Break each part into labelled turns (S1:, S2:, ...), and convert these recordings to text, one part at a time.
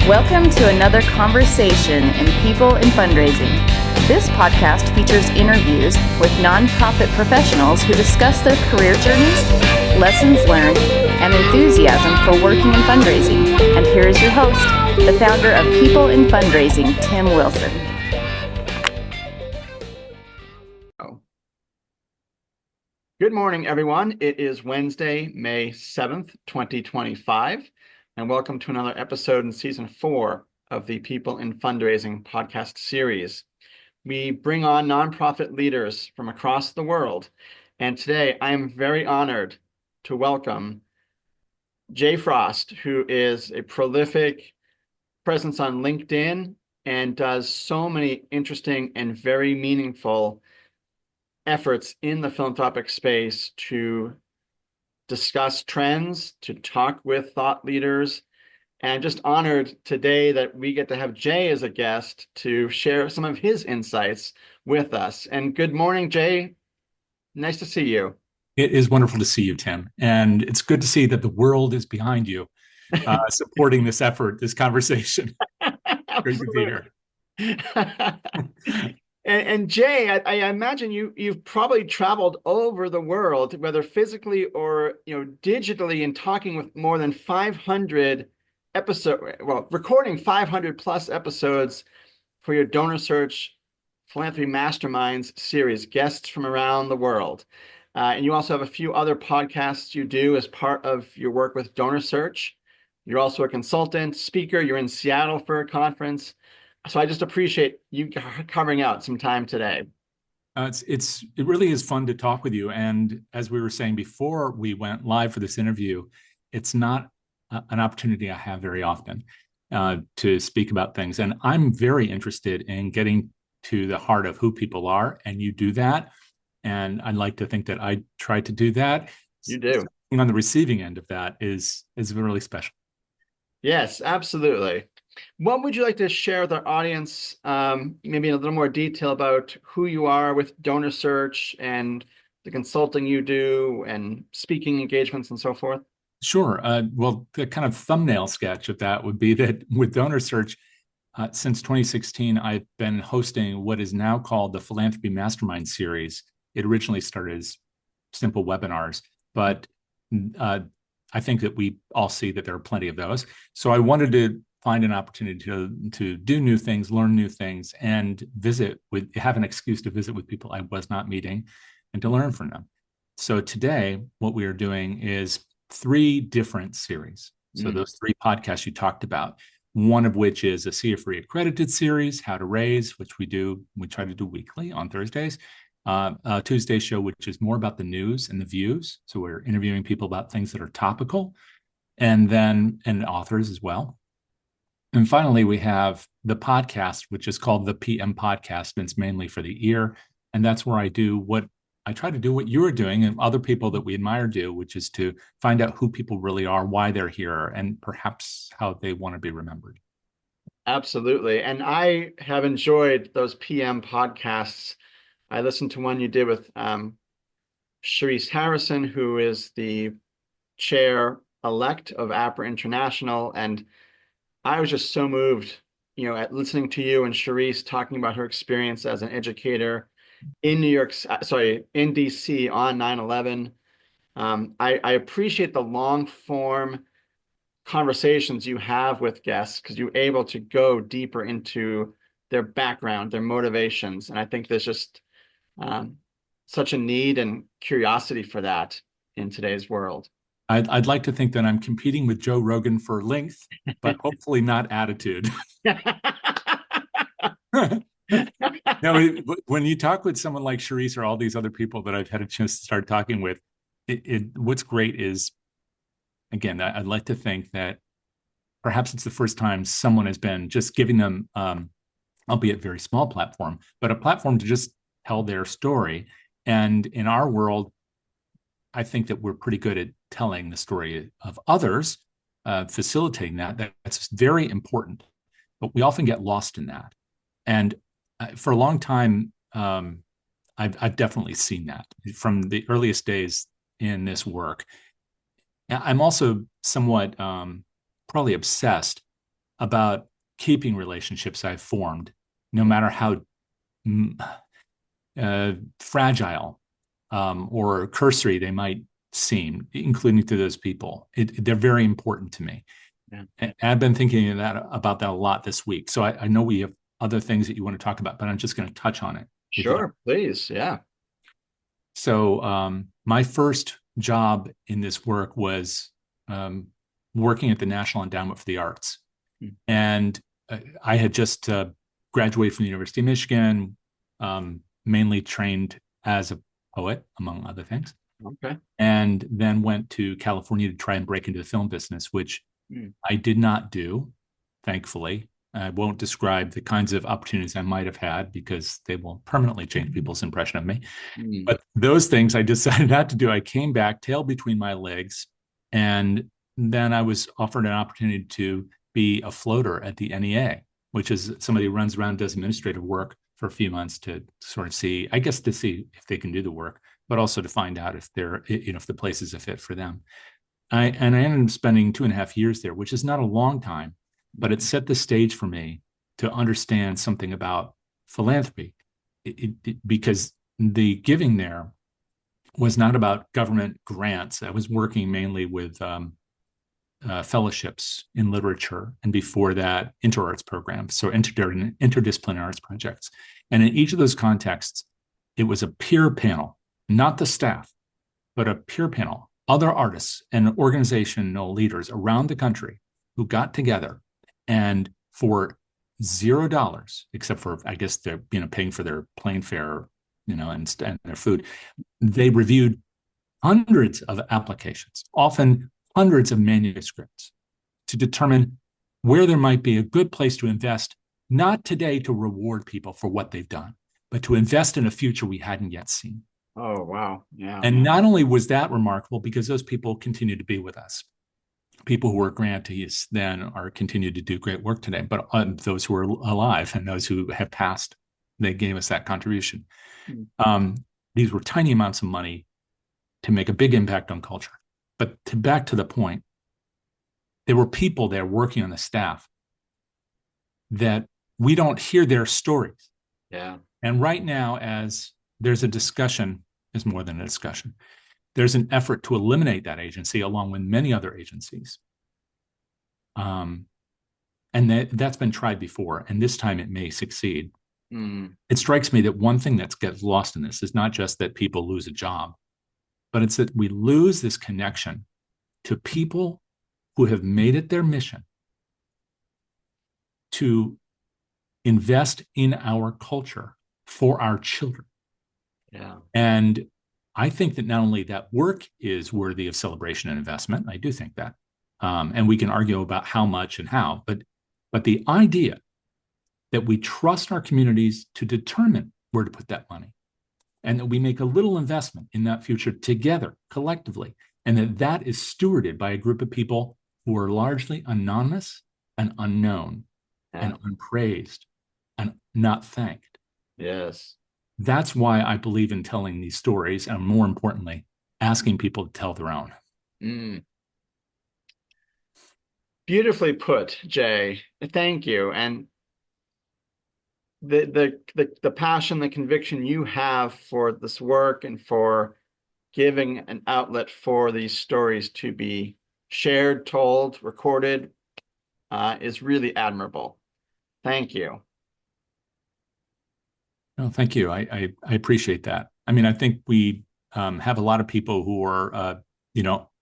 S1: Welcome to another conversation in People in Fundraising. This podcast features interviews with nonprofit professionals who discuss their career journeys, lessons learned, and enthusiasm for working in fundraising. And here is your host, the founder of People in Fundraising, Tim Wilson.
S2: Good morning, everyone. It is Wednesday, May 7th, 2025, and welcome to another episode in Season 4 of the People in Fundraising podcast series. We bring on nonprofit leaders from across the world, and today I am very honored to welcome Jay Frost, who is a prolific presence on LinkedIn and does so many interesting and very meaningful efforts in the philanthropic space to discuss trends, to talk with thought leaders, and just honored today that we get to have Jay as a guest to share some of his insights with us. And good morning, Jay. Nice to see you.
S3: It is wonderful to see you, Tim. And it's good to see that the world is behind you, supporting this effort, this conversation. Great to be here.
S2: And Jay, I imagine you've probably traveled over the world, whether physically or digitally, and talking with more than 500 recording 500 plus episodes for your DonorSearch Philanthropy Masterminds series, guests from around the world. And you also have a few other podcasts you do as part of your work with DonorSearch. You're also a consultant, speaker. You're in Seattle for a conference. So I just appreciate you carving out some time today.
S3: It really is fun to talk with you. And as we were saying before we went live for this interview, it's not an opportunity I have very often to speak about things. And I'm very interested in getting to the heart of who people are, and you do that. And I'd like to think that I try to do that.
S2: You do.
S3: Being on the receiving end of that is really special.
S2: Yes, absolutely. What would you like to share with our audience, maybe in a little more detail about who you are with DonorSearch and the consulting you do and speaking engagements and so forth?
S3: Sure. Well, the kind of thumbnail sketch of that would be that with DonorSearch, since 2016, I've been hosting what is now called the Philanthropy Masterminds series. It originally started as simple webinars, but I think that we all see that there are plenty of those. So I wanted to find an opportunity to do new things, learn new things, and have an excuse to visit with people I was not meeting and to learn from them. So today, what we are doing is 3 different series. So those 3 podcasts you talked about, one of which is a CFRE accredited series, How to Raise, which we try to do weekly on Thursdays. A Tuesday show, which is more about the news and the views. So we're interviewing people about things that are topical, and authors as well. And finally, we have the podcast, which is called the PM podcast, and it's mainly for the ear. And that's where I try to do what you're doing and other people that we admire do, which is to find out who people really are, why they're here, and perhaps how they want to be remembered.
S2: Absolutely. And I have enjoyed those PM podcasts. I listened to one you did with Sharice Harrison, who is the chair-elect of APRA International, and I was just so moved, at listening to you and Sharice talking about her experience as an educator in in DC on 9/11. I appreciate the long-form conversations you have with guests because you're able to go deeper into their background, their motivations, and I think there's just such a need and curiosity for that in today's world.
S3: I'd like to think that I'm competing with Joe Rogan for length, but hopefully not attitude. No, when you talk with someone like Sharice or all these other people that I've had a chance to start talking with, what's great is, again, I'd like to think that perhaps it's the first time someone has been just giving them, albeit very small platform, but a platform to just tell their story. And in our world, I think that we're pretty good at telling the story of others, facilitating that. That's very important, but we often get lost in that. And for a long time, I've definitely seen that from the earliest days in this work. I'm also somewhat probably obsessed about keeping relationships I've formed, no matter how fragile or cursory they might seem, including to those people. They're very important to me. Yeah. And I've been thinking about that a lot this week. So I know we have other things that you want to talk about, but I'm just going to touch on it.
S2: Sure, please. Yeah.
S3: So my first job in this work was working at the National Endowment for the Arts. And I had just graduated from the University of Michigan, mainly trained as a poet, among other things.
S2: Okay.
S3: And then went to California to try and break into the film business, which I did not do, thankfully. I won't describe the kinds of opportunities I might have had because they will permanently change people's impression of me. But those things I decided not to do. I came back, tail between my legs, and then I was offered an opportunity to be a floater at the NEA, which is somebody who runs around, does administrative work for a few months to sort of see, I guess, to see if they can do the work, but also to find out if they're, if the place is a fit for them. I ended up spending 2.5 years there, which is not a long time, but it set the stage for me to understand something about philanthropy, because the giving there was not about government grants. I was working mainly with fellowships in literature, and before that, inter-arts programs, so interdisciplinary arts projects. And in each of those contexts, it was a peer panel, not the staff, but a peer panel, other artists and organizational leaders around the country who got together and for $0, except for, I guess, they're paying for their plane fare, and their food, they reviewed hundreds of applications, often hundreds of manuscripts, to determine where there might be a good place to invest, not today to reward people for what they've done, but to invest in a future we hadn't yet seen.
S2: Oh, wow. Yeah.
S3: And not only was that remarkable, because those people continue to be with us. People who were grantees then are continued to do great work today, but those who are alive and those who have passed, they gave us that contribution. These were tiny amounts of money to make a big impact on culture. But back to the point, there were people there working on the staff that we don't hear their stories.
S2: Yeah.
S3: And right now, as there's a discussion, is more than a discussion, there's an effort to eliminate that agency along with many other agencies. And that's been tried before, and this time it may succeed. It strikes me that one thing that gets lost in this is not just that people lose a job, but it's that we lose this connection to people who have made it their mission to invest in our culture for our children.
S2: Yeah.
S3: And I think that not only that work is worthy of celebration and investment, I do think that, and we can argue about how much and how, but the idea that we trust our communities to determine where to put that money, and that we make a little investment in that future together, collectively, and that is stewarded by a group of people who are largely anonymous and unknown and unpraised and not thanked.
S2: Yes.
S3: That's why I believe in telling these stories, and more importantly, asking people to tell their own.
S2: Beautifully put, Jay. Thank you. And the passion, the conviction you have for this work and for giving an outlet for these stories to be shared, told, recorded, is really admirable. Thank you.
S3: Oh, thank you. I appreciate that. I mean, I think we have a lot of people who are,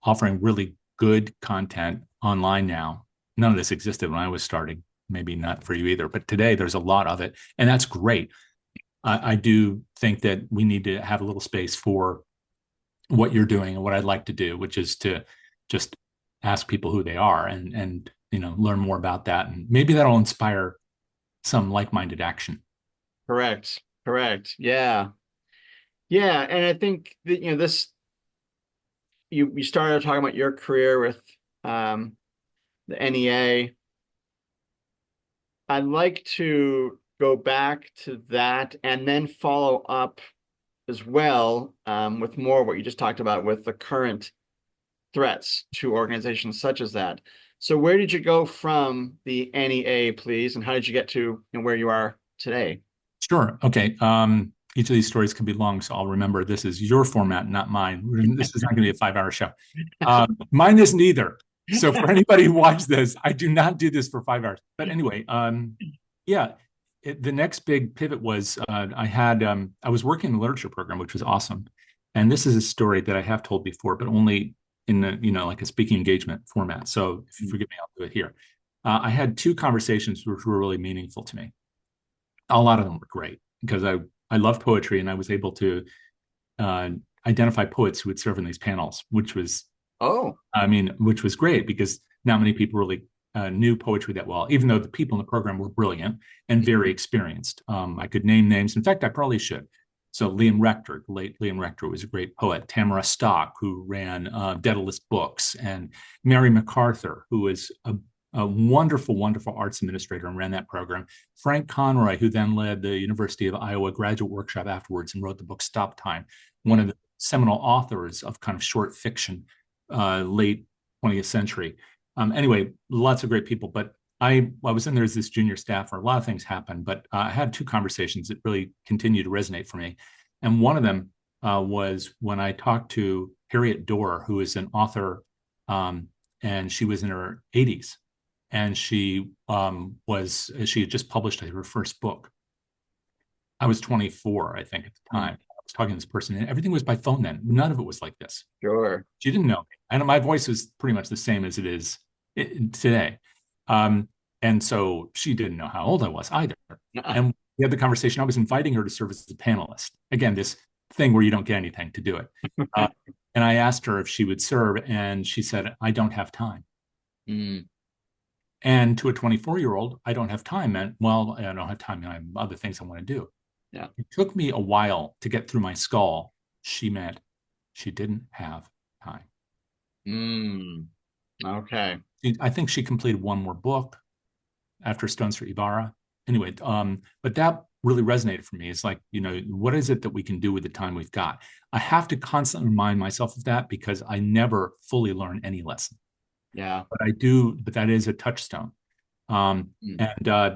S3: offering really good content online now. None of this existed when I was starting. Maybe not for you either, but today there's a lot of it, and that's great. I do think that we need to have a little space for what you're doing and what I'd like to do, which is to just ask people who they are and learn more about that, and maybe that'll inspire some like-minded action.
S2: Correct. Yeah. And I think that, this, you started talking about your career with the NEA. I'd like to go back to that and then follow up as well with more what you just talked about with the current threats to organizations such as that. So where did you go from the NEA, please, and how did you get to where you are today?
S3: Sure. Okay. Each of these stories can be long, so I'll remember this is your format, not mine. This is not going to be a 5-hour show. Mine isn't either. So for anybody who watched this, I do not do this for 5 hours. But anyway, yeah, the next big pivot was I was working in the literature program, which was awesome. And this is a story that I have told before, but only in like a speaking engagement format. So if you forgive me, I'll do it here. I had 2 conversations which were really meaningful to me. A lot of them were great because I love poetry, and I was able to identify poets who would serve in these panels, which was which was great because not many people really knew poetry that well, even though the people in the program were brilliant and very experienced. I could name names. In fact, I probably should. So Liam Rector, the late Liam Rector, was a great poet. Tamara Stock, who ran Daedalus Books, and Mary MacArthur, who was a wonderful, wonderful arts administrator and ran that program. Frank Conroy, who then led the University of Iowa graduate workshop afterwards and wrote the book Stop Time, one of the seminal authors of kind of short fiction, late 20th century. Anyway, lots of great people, but I was in there as this junior staffer. A lot of things happened, but I had 2 conversations that really continue to resonate for me. And one of them was when I talked to Harriet Dorr, who is an author, and she was in her 80s. And she had just published her first book. I was 24, I think, at the time. I was talking to this person, and everything was by phone then. None of it was like this.
S2: Sure.
S3: She didn't know me. And my voice was pretty much the same as it is today. And so she didn't know how old I was either. And we had the conversation. I was inviting her to serve as a panelist. Again, this thing where you don't get anything to do it. And I asked her if she would serve, and she said, I don't have time. And to a 24-year-old, I don't have time. And well, I don't have time. I have other things I want to do.
S2: Yeah.
S3: It took me a while to get through my skull. She meant she didn't have time.
S2: Okay.
S3: I think she completed one more book after Stones for Ibarra. Anyway, but that really resonated for me. It's like, what is it that we can do with the time we've got? I have to constantly remind myself of that because I never fully learn any lesson.
S2: Yeah.
S3: But I do, but that is a touchstone. And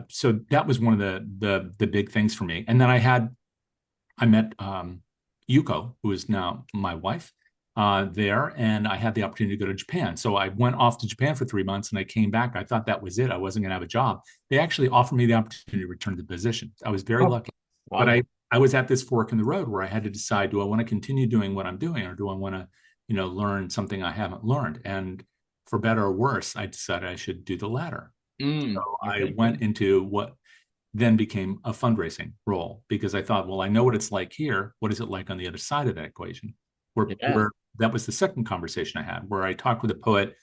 S3: so that was one of the big things for me. And then I met Yuko, who is now my wife, there, and I had the opportunity to go to Japan. So I went off to Japan for 3 months, and I came back. I thought that was it. I wasn't going to have a job. They actually offered me the opportunity to return to the position. I was very lucky. Wow. But I was at this fork in the road where I had to decide, do I want to continue doing what I'm doing, or do I want to, learn something I haven't learned? And for better or worse, I decided I should do the latter. So I went into what then became a fundraising role because I thought, well, I know what it's like here. What is it like on the other side of that equation? Where that was the second conversation I had, where I talked with a poet,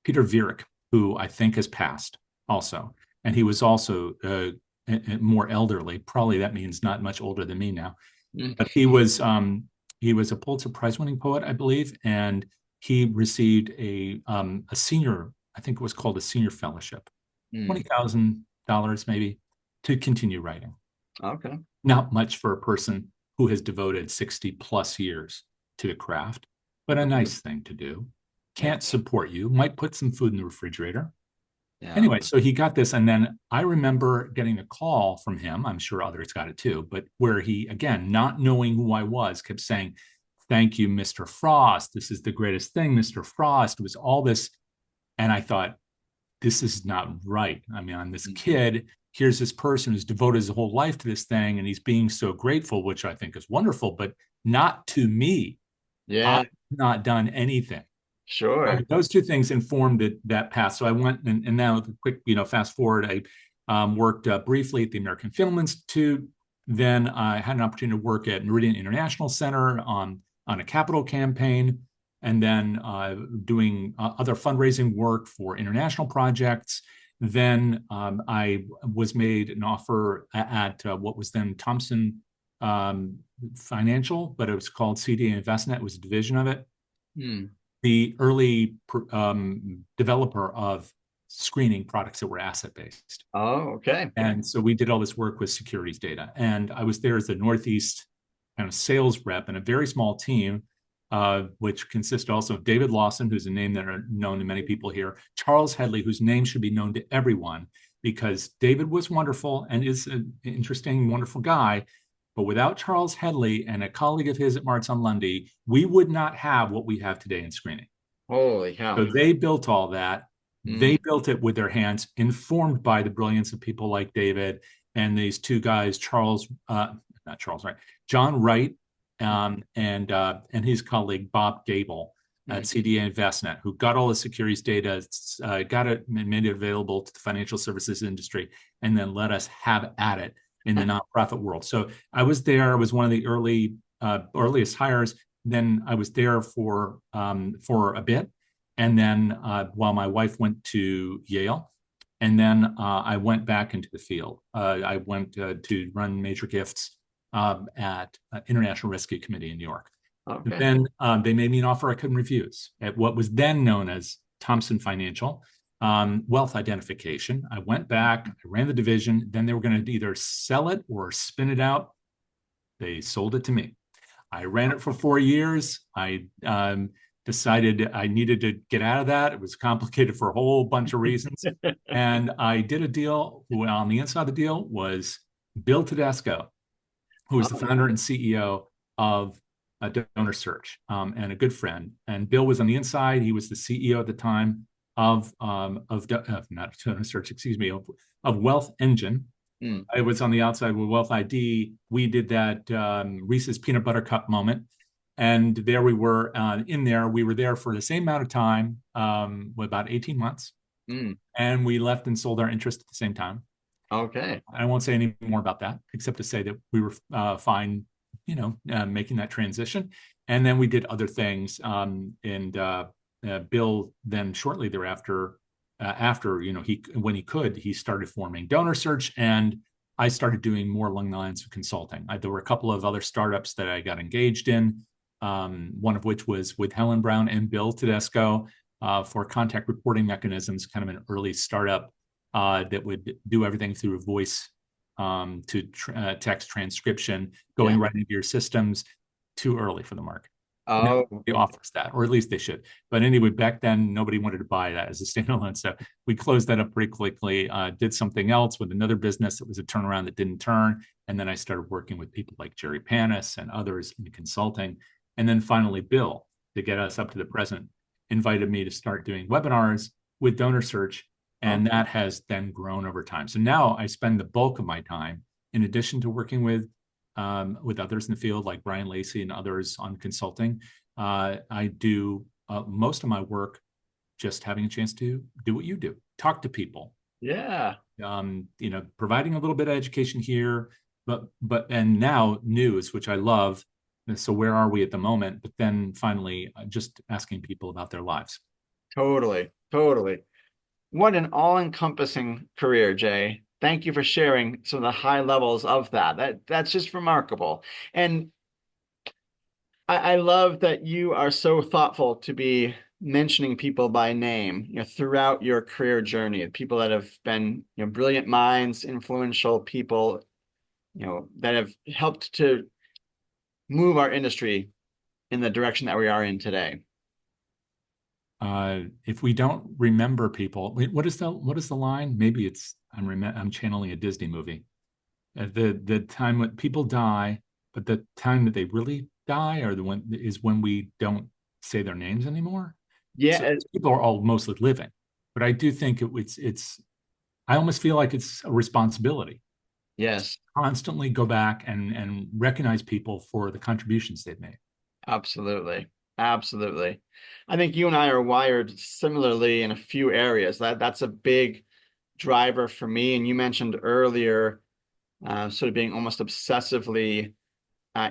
S3: Peter Viereck, who I think has passed also. And he was also more elderly. Probably that means not much older than me now. But he was a Pulitzer Prize winning poet, I believe. And he received a senior, I think it was called a senior fellowship, $20,000 maybe, to continue writing.
S2: Okay.
S3: Not much for a person who has devoted 60 plus years to the craft, but a nice thing to do. Can't support you, might put some food in the refrigerator. Yeah. Anyway, so he got this. And then I remember getting a call from him. I'm sure others got it too, but where he, again, not knowing who I was, kept saying, thank you, Mr. Frost. This is the greatest thing, Mr. Frost. It was all this. And I thought, this is not right. I mean, I'm this kid. Here's this person who's devoted his whole life to this thing, and he's being so grateful, which I think is wonderful, but not to me.
S2: Yeah.
S3: I've not done anything.
S2: Sure.
S3: Those 2 things informed that path. So I went, and now quick, fast forward, I worked briefly at the American Film Institute. Then I had an opportunity to work at Meridian International Center on a capital campaign, and then doing other fundraising work for international projects. Then I was made an offer at what was then Thompson Financial, but it was called CDA InvestNet. It was a division of it. The early developer of screening products that were asset-based.
S2: Oh, okay.
S3: And so we did all this work with securities data. And I was there as the Northeast kind of sales rep in a very small team. which consists also of David Lawson, who's a name that are known to many people here, Charles Headley, whose name should be known to everyone, because David was wonderful and is an interesting, wonderful guy. But without Charles Headley and a colleague of his at Marts on Lundy, we would not have what we have today in screening.
S2: Holy cow.
S3: So they built all that. They built it with their hands, informed by the brilliance of people like David and these two guys, John Wright, and his colleague Bob Gable at CDA InvestNet, who got all the securities data, got it, made it available to the financial services industry, and then let us have at it in the nonprofit world. So I was there. I was one of the earliest hires. Then I was there for a bit, and then while my wife went to Yale, and then I went back into the field. I went to run major gifts at International Rescue Committee in New York. Okay. Then they made me an offer I couldn't refuse at what was then known as Thompson Financial Wealth Identification. I went back, I ran the division. Then they were going to either sell it or spin it out. They sold it to me. I ran it for 4 years. I decided I needed to get out of that. It was complicated for a whole bunch of reasons. And I did a deal. Well, on the inside of the deal was Bill Tedesco, who was the founder and CEO of DonorSearch, and a good friend. And Bill was on the inside. He was the CEO at the time of not DonorSearch, excuse me, of Wealth Engine. I was on the outside with Wealth ID. We did that Reese's Peanut Butter Cup moment. And there we were in there. We were there for the same amount of time, about 18 months. And we left and sold our interest at the same time. Okay. I won't say any more about that, except to say that we were fine, making that transition. And then we did other things. Bill then shortly thereafter, when he could, he started forming DonorSearch, and I started doing more along the lines of consulting. There were a couple of other startups that I got engaged in, one of which was with Helen Brown and Bill Tedesco for contact reporting mechanisms, kind of an early startup that would do everything through voice to text transcription, going right into your systems. Too early for the market. Nobody offers that, or at least they should. But anyway, back then, nobody wanted to buy that as a standalone. So we closed that up pretty quickly, did something else with another business that was a turnaround that didn't turn. And then I started working with people like Jerry Panis and others in consulting. And then finally, Bill, to get us up to the present, invited me to start doing webinars with DonorSearch. And that has then grown over time. So now I spend the bulk of my time, in addition to working with others in the field like Brian Lacey and others on consulting. I do most of my work just having a chance to do what you do, talk to people. Yeah. Providing a little bit of education here, and now news, which I love. So where are we at the moment? But then finally, just asking people about their lives. Totally. What an all-encompassing career, Jay. Thank you for sharing some of the high levels of that. That's just remarkable. And I love that you are so thoughtful to be mentioning people by name, throughout your career journey, people that have been, brilliant minds, influential people, that have helped to move our industry in the direction that we are in today. If we don't remember people, what is the line? Maybe I'm channeling a Disney movie. The time when people die, but the time that they really die, or is when we don't say their names anymore. Yeah, so people are all mostly living, but I do think it's. I almost feel like it's a responsibility. Yes, constantly go back and recognize people for the contributions they've made. Absolutely. I think you and I are wired similarly in a few areas. That's a big driver for me. And you mentioned earlier, sort of being almost obsessively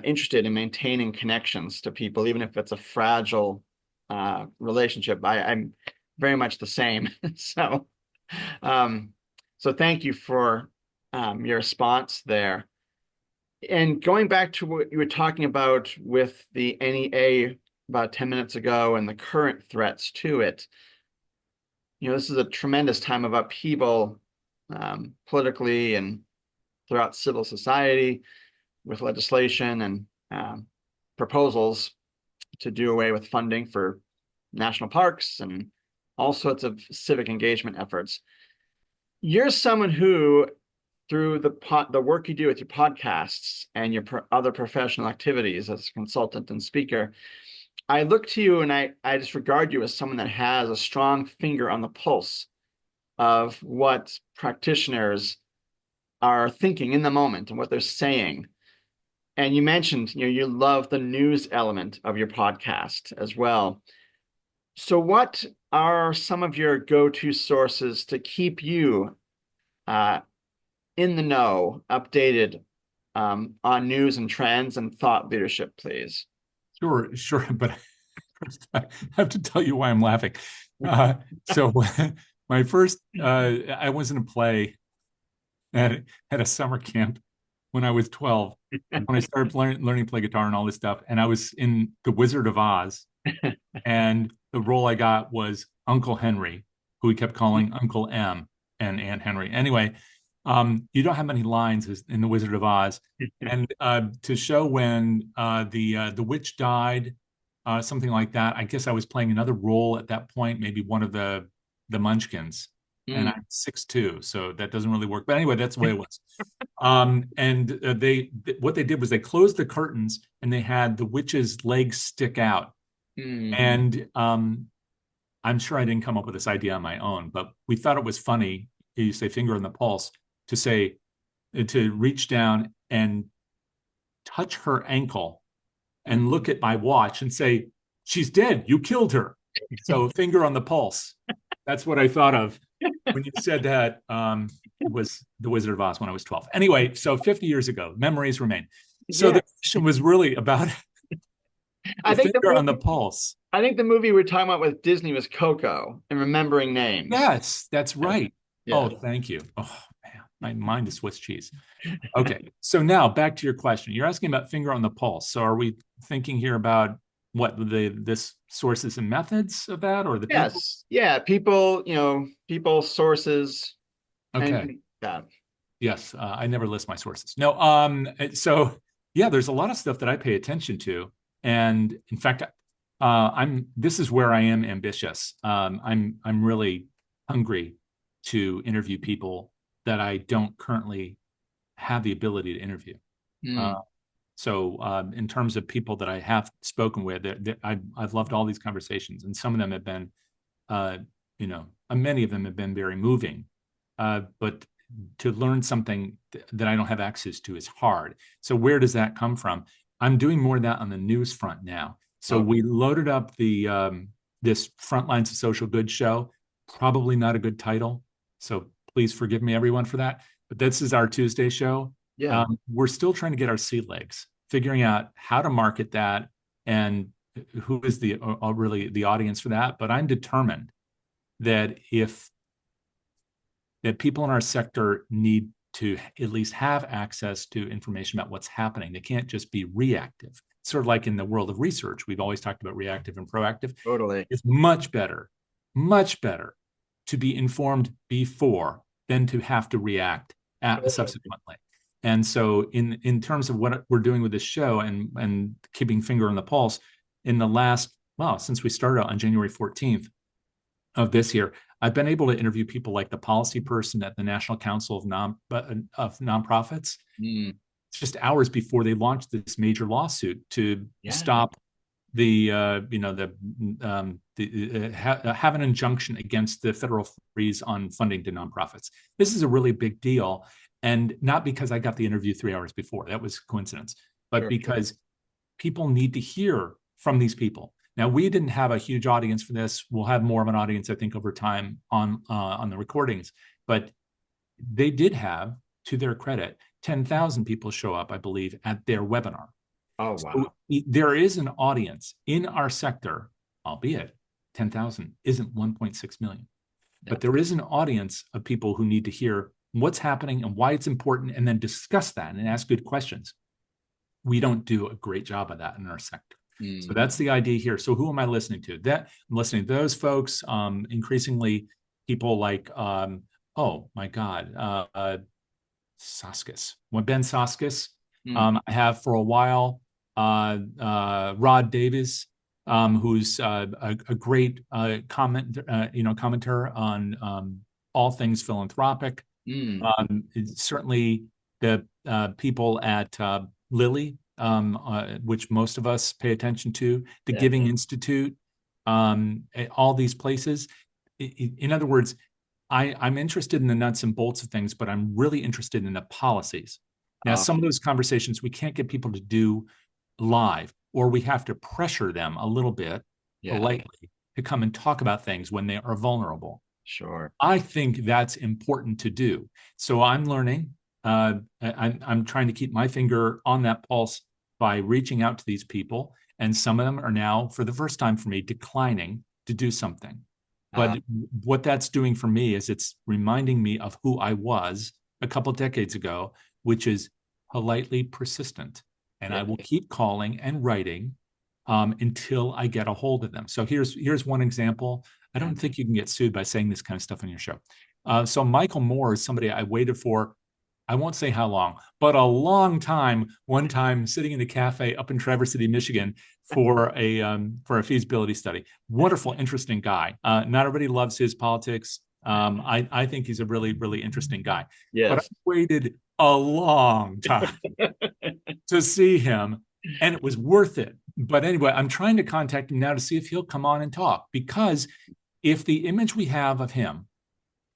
S3: interested in maintaining connections to people, even if it's a fragile relationship. I'm very much the same. So thank you for your response there. And going back to what you were talking about with the NEA about 10 minutes ago and the current threats to it, this is a tremendous time of upheaval politically and throughout civil society with legislation and proposals
S2: to do away with funding for national parks and all sorts of civic engagement efforts. You're someone who, through the work you do with your podcasts and your other professional activities as a consultant and speaker, I look to you and I just regard you as someone that has a strong finger on the pulse of what practitioners are thinking in the moment and what they're saying. And you mentioned, you love the news element of your podcast as well. So what are some of your go-to sources to keep you in the know, updated on news and trends and thought leadership, please?
S3: Sure. But first, I have to tell you why I'm laughing. So my first, I was in a play at a summer camp when I was 12, when I started learning to play guitar and all this stuff. And I was in The Wizard of Oz. And the role I got was Uncle Henry, who we kept calling Uncle M and Aunt Henry. Anyway, you don't have many lines in The Wizard of Oz. And to show when the witch died, something like that, I guess I was playing another role at that point, maybe one of the Munchkins. And I'm 6'2", so that doesn't really work. But anyway, that's the way it was. What they did was they closed the curtains and they had the witch's legs stick out. And I'm sure I didn't come up with this idea on my own, but we thought it was funny. You say finger on the pulse to reach down and touch her ankle and look at my watch and say, she's dead. You killed her. So finger on the pulse. That's what I thought of when you said that. It was The Wizard of Oz when I was 12. Anyway, so 50 years ago, memories remain. So the question was really about
S2: I think
S3: finger on the pulse.
S2: I think the movie we're talking about with Disney was Coco and remembering names.
S3: Yes, that's right.
S2: Yeah.
S3: Oh, thank you. Oh, man, my mind is Swiss cheese. Okay, so now back to your question. You're asking about finger on the pulse. So are we thinking here about what this sources and methods of that, or the people?
S2: Yes, yeah, people, people, sources.
S3: Okay.
S2: Yeah.
S3: Yes, I never list my sources. No, so yeah, there's a lot of stuff that I pay attention to, and in fact, this is where I am ambitious. I'm really hungry to interview people that I don't currently have the ability to interview. So in terms of people that I have spoken with, I've loved all these conversations, and some of them have been, many of them have been very moving. But to learn something that I don't have access to is hard. So where does that come from? I'm doing more of that on the news front now. So we loaded up this Frontlines of Social Good show. Probably not a good title, so please forgive me, everyone, for that. But this is our Tuesday show. Yeah, we're still trying to get our sea legs, figuring out how to market that and who is really the audience for that. But I'm determined that that people in our sector need to at least have access to information about what's happening. They can't just be reactive. Sort of like in the world of research, we've always talked about reactive and proactive.
S2: Totally.
S3: It's much better to be informed before than to have to react subsequently. And so in terms of what we're doing with this show and keeping finger on the pulse, in the last, since we started on January 14th of this year, I've been able to interview people like the policy person at the National Council of Nonprofits, just hours before they launched this major lawsuit to stop have an injunction against the federal freeze on funding to nonprofits. This is a really big deal, and not because I got the interview 3 hours before. That was coincidence, but because people need to hear from these people. Now, we didn't have a huge audience for this. We'll have more of an audience, I think, over time on the recordings. But they did have, to their credit, 10,000 people show up, I believe, at their webinar.
S2: Oh, wow.
S3: So there is an audience in our sector, albeit 10,000 isn't 1.6 million. Yeah. But there is an audience of people who need to hear what's happening and why it's important, and then discuss that and ask good questions. We don't do a great job of that in our sector. So that's the idea here. So who am I listening to? I'm listening to those folks, increasingly people like, oh my God, Soskis. Ben Soskis, I have for a while, Rod Davies, who's a great commenter on all things philanthropic. Certainly the people at Lilly, which most of us pay attention to, the Giving Institute, all these places. In other words, I'm interested in the nuts and bolts of things, but I'm really interested in the policies. Now, some of those conversations we can't get people to do live, or we have to pressure them a little bit politely to come and talk about things when they are vulnerable.
S2: Sure.
S3: I think that's important to do. So I'm learning. I'm trying to keep my finger on that pulse by reaching out to these people. And some of them are now, for the first time for me, declining to do something. But what that's doing for me is it's reminding me of who I was a couple of decades ago, which is politely persistent. And I will keep calling and writing until I get a hold of them. So here's one example. I don't think you can get sued by saying this kind of stuff on your show. So Michael Moore is somebody I waited for, I won't say how long, but a long time, one time sitting in the cafe up in Traverse City, Michigan for a feasibility study. Wonderful, interesting guy. Not everybody loves his politics. I think he's a really, really interesting guy.
S2: Yes.
S3: But I waited a long time to see him, and it was worth it. But anyway, I'm trying to contact him now to see if he'll come on and talk, because if the image we have of him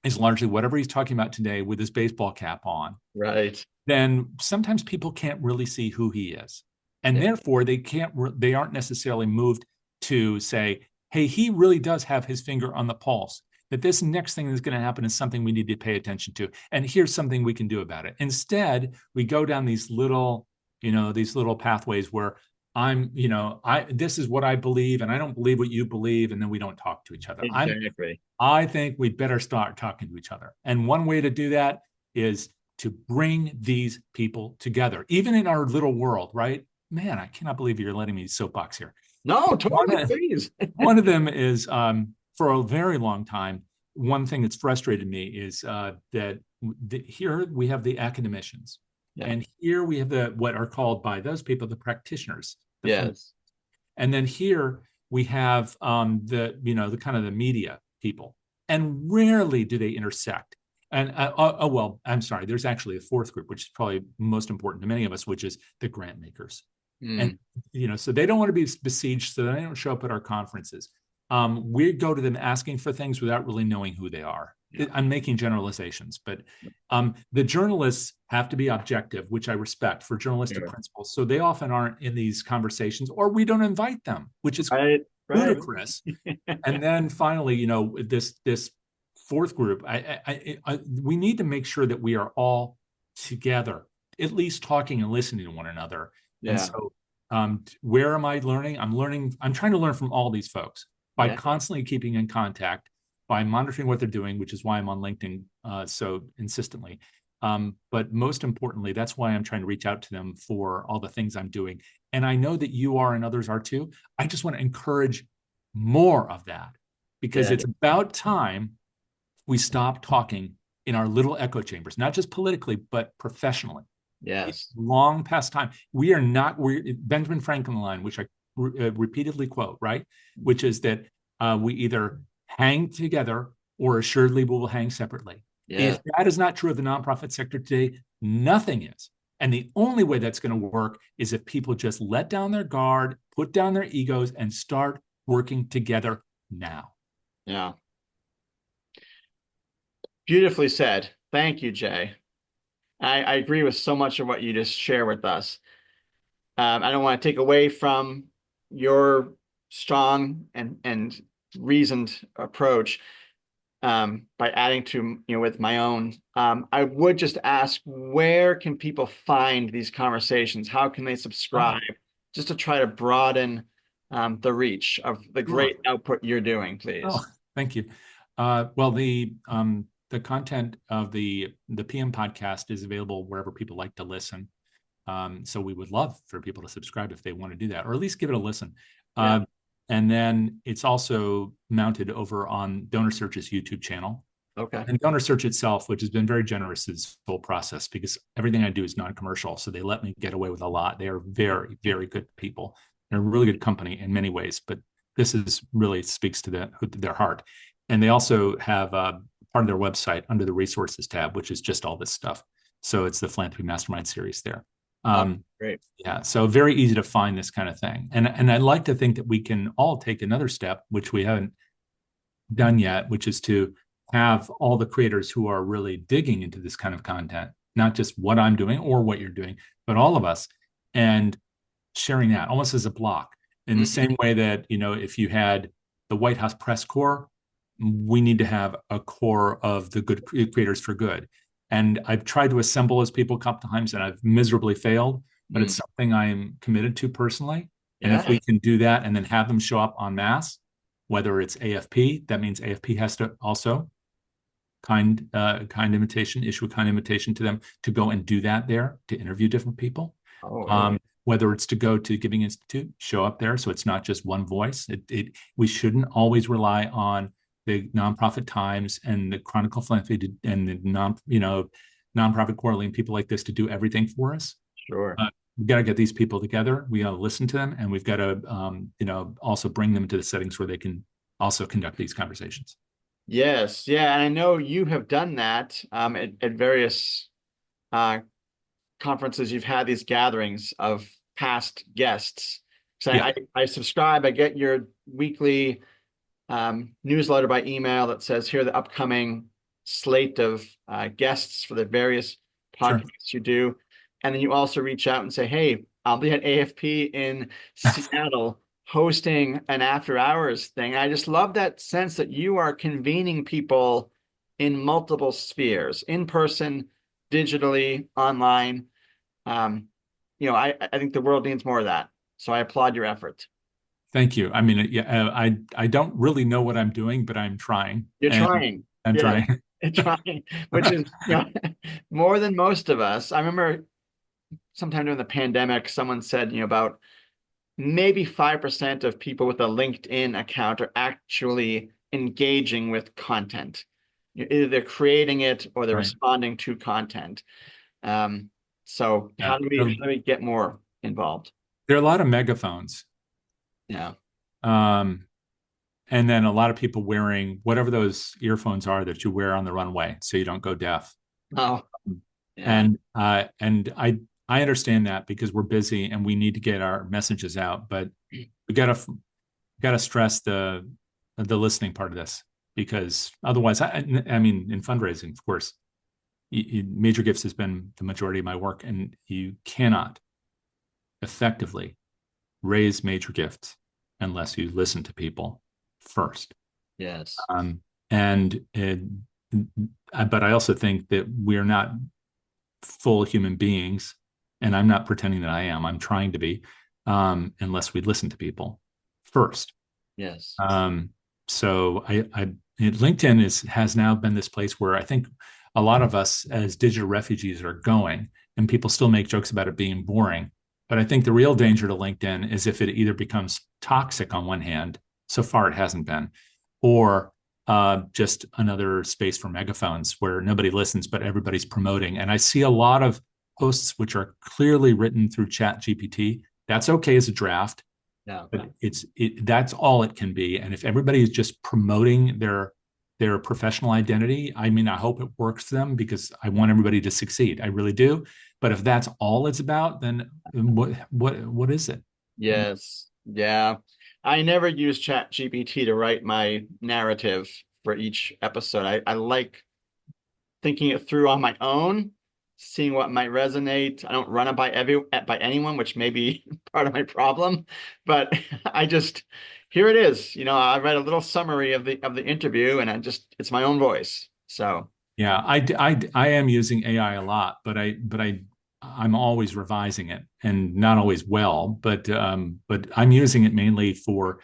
S3: is largely whatever he's talking about today with his baseball cap on,
S2: right,
S3: then sometimes people can't really see who he is. And therefore they aren't necessarily moved to say, hey, he really does have his finger on the pulse, that this next thing that's going to happen is something we need to pay attention to. And here's something we can do about it. Instead, we go down these little pathways where this is what I believe, and I don't believe what you believe, and then we don't talk to each other.
S2: Exactly.
S3: I think we better start talking to each other. And one way to do that is to bring these people together, even in our little world, right? Man, I cannot believe you're letting me soapbox here.
S2: No, totally, please.
S3: One of them is, for a very long time, one thing that's frustrated me is that here we have the academicians. Yeah. And here we have what are called by those people the practitioners.
S2: Yes.
S3: And then here we have the kind of the media people, and rarely do they intersect. And I'm sorry, there's actually a fourth group, which is probably most important to many of us, which is the grant makers. And so they don't want to be besieged, so they don't show up at our conferences. We go to them asking for things without really knowing who they are. Yeah. I'm making generalizations, but the journalists have to be objective, which I respect for journalistic principles. So they often aren't in these conversations, or we don't invite them, which is ludicrous. And then finally, this fourth group, we need to make sure that we are all together, at least talking and listening to one another. Yeah. And so where am I learning? I'm trying to learn from all these folks by constantly keeping in contact, by monitoring what they're doing, which is why I'm on LinkedIn so insistently. But most importantly, that's why I'm trying to reach out to them for all the things I'm doing. And I know that you are and others are too. I just want to encourage more of that, because it's about time we stop talking in our little echo chambers, not just politically, but professionally.
S2: Yes.
S3: It's long past time. We're Benjamin Franklin line, which I repeatedly quote, right? Which is that we either hang together or assuredly we will hang separately. Yeah. If that is not true of the nonprofit sector today, nothing is. And the only way that's going to work is if people just let down their guard, put down their egos, and start working together now.
S2: Yeah. Beautifully said. Thank you, Jay. I agree with so much of what you just shared with us. I don't want to take away from your strong and reasoned approach by adding to with my own. I would just ask, where can people find these conversations? How can they subscribe? Just to try to broaden the reach of the great output you're doing, please.
S3: Oh, thank you. Well, the content of the PM podcast is available wherever people like to listen. So we would love for people to subscribe if they want to do that, or at least give it a listen. And then it's also mounted over on DonorSearch's YouTube channel.
S2: Okay.
S3: And DonorSearch itself, which has been very generous in this whole process, because everything I do is non-commercial. So they let me get away with a lot. They are very, very good people. They're a really good company in many ways, but this is really speaks to their heart. And they also have part of their website under the resources tab, which is just all this stuff. So it's the Philanthropy Mastermind series there.
S2: Great.
S3: Yeah, so very easy to find this kind of thing. And I'd like to think that we can all take another step, which we haven't done yet, which is to have all the creators who are really digging into this kind of content, not just what I'm doing or what you're doing, but all of us, and sharing that almost as a block in the same way that, if you had the White House press corps, we need to have a core of the good creators for good. And I've tried to assemble those people a couple times and I've miserably failed, but it's something I'm committed to personally. And if we can do that and then have them show up en masse, whether it's AFP, that means AFP has to also issue a kind invitation to them to go and do that there, to interview different people. Whether it's to go to Giving Institute, show up there, so it's not just one voice. We shouldn't always rely on the nonprofit Times and the Chronicle Philanthropy and the nonprofit Quarterly and people like this to do everything for us.
S2: Sure.
S3: We've got to get these people together. We got to listen to them, and we've got to, also bring them into the settings where they can also conduct these conversations.
S2: Yes, yeah, and I know you have done that at various conferences. You've had these gatherings of past guests. So I subscribe. I get your weekly newsletter by email that says here are the upcoming slate of guests for the various podcasts you do. And then you also reach out and say, hey, I'll be at AFP in Seattle hosting an after hours thing. I just love that sense that you are convening people in multiple spheres, in person, digitally, online. I think the world needs more of that. So I applaud your effort.
S3: Thank you. I mean, I don't really know what I'm doing, but I'm trying.
S2: You're trying.
S3: I'm trying.
S2: Trying, which is more than most of us. I remember sometime during the pandemic, someone said, about maybe 5% of people with a LinkedIn account are actually engaging with content. Either they're creating it or they're responding to content. So how do we get more involved?
S3: There are a lot of megaphones.
S2: Yeah.
S3: And then a lot of people wearing whatever those earphones are that you wear on the runway so you don't go deaf.
S2: Oh. Yeah.
S3: And I understand that because we're busy and we need to get our messages out, but we gotta stress the listening part of this, because otherwise, I mean, in fundraising, of course, major gifts has been the majority of my work, and you cannot effectively raise major gifts unless you listen to people first.
S2: Yes.
S3: But I also think that we're not full human beings, and I'm not pretending that I am. I'm trying to be, unless we listen to people first.
S2: Yes.
S3: So LinkedIn has now been this place where I think a lot of us as digital refugees are going, and people still make jokes about it being boring. But I think the real danger to LinkedIn is if it either becomes toxic on one hand, so far it hasn't been, or just another space for megaphones where nobody listens, but everybody's promoting. And I see a lot of posts which are clearly written through ChatGPT. That's okay as a draft, but that's all it can be. And if everybody is just promoting their professional identity, I mean, I hope it works for them because I want everybody to succeed. I really do. But if that's all it's about, then what is it?
S2: Yes. Yeah. I never use ChatGPT to write my narrative for each episode. I like thinking it through on my own, seeing what might resonate. I don't run it by anyone, which may be part of my problem. But here it is. I read a little summary of the interview, and it's my own voice. So
S3: yeah, I am using AI a lot, but I'm always revising it, and not always well, but I'm using it mainly for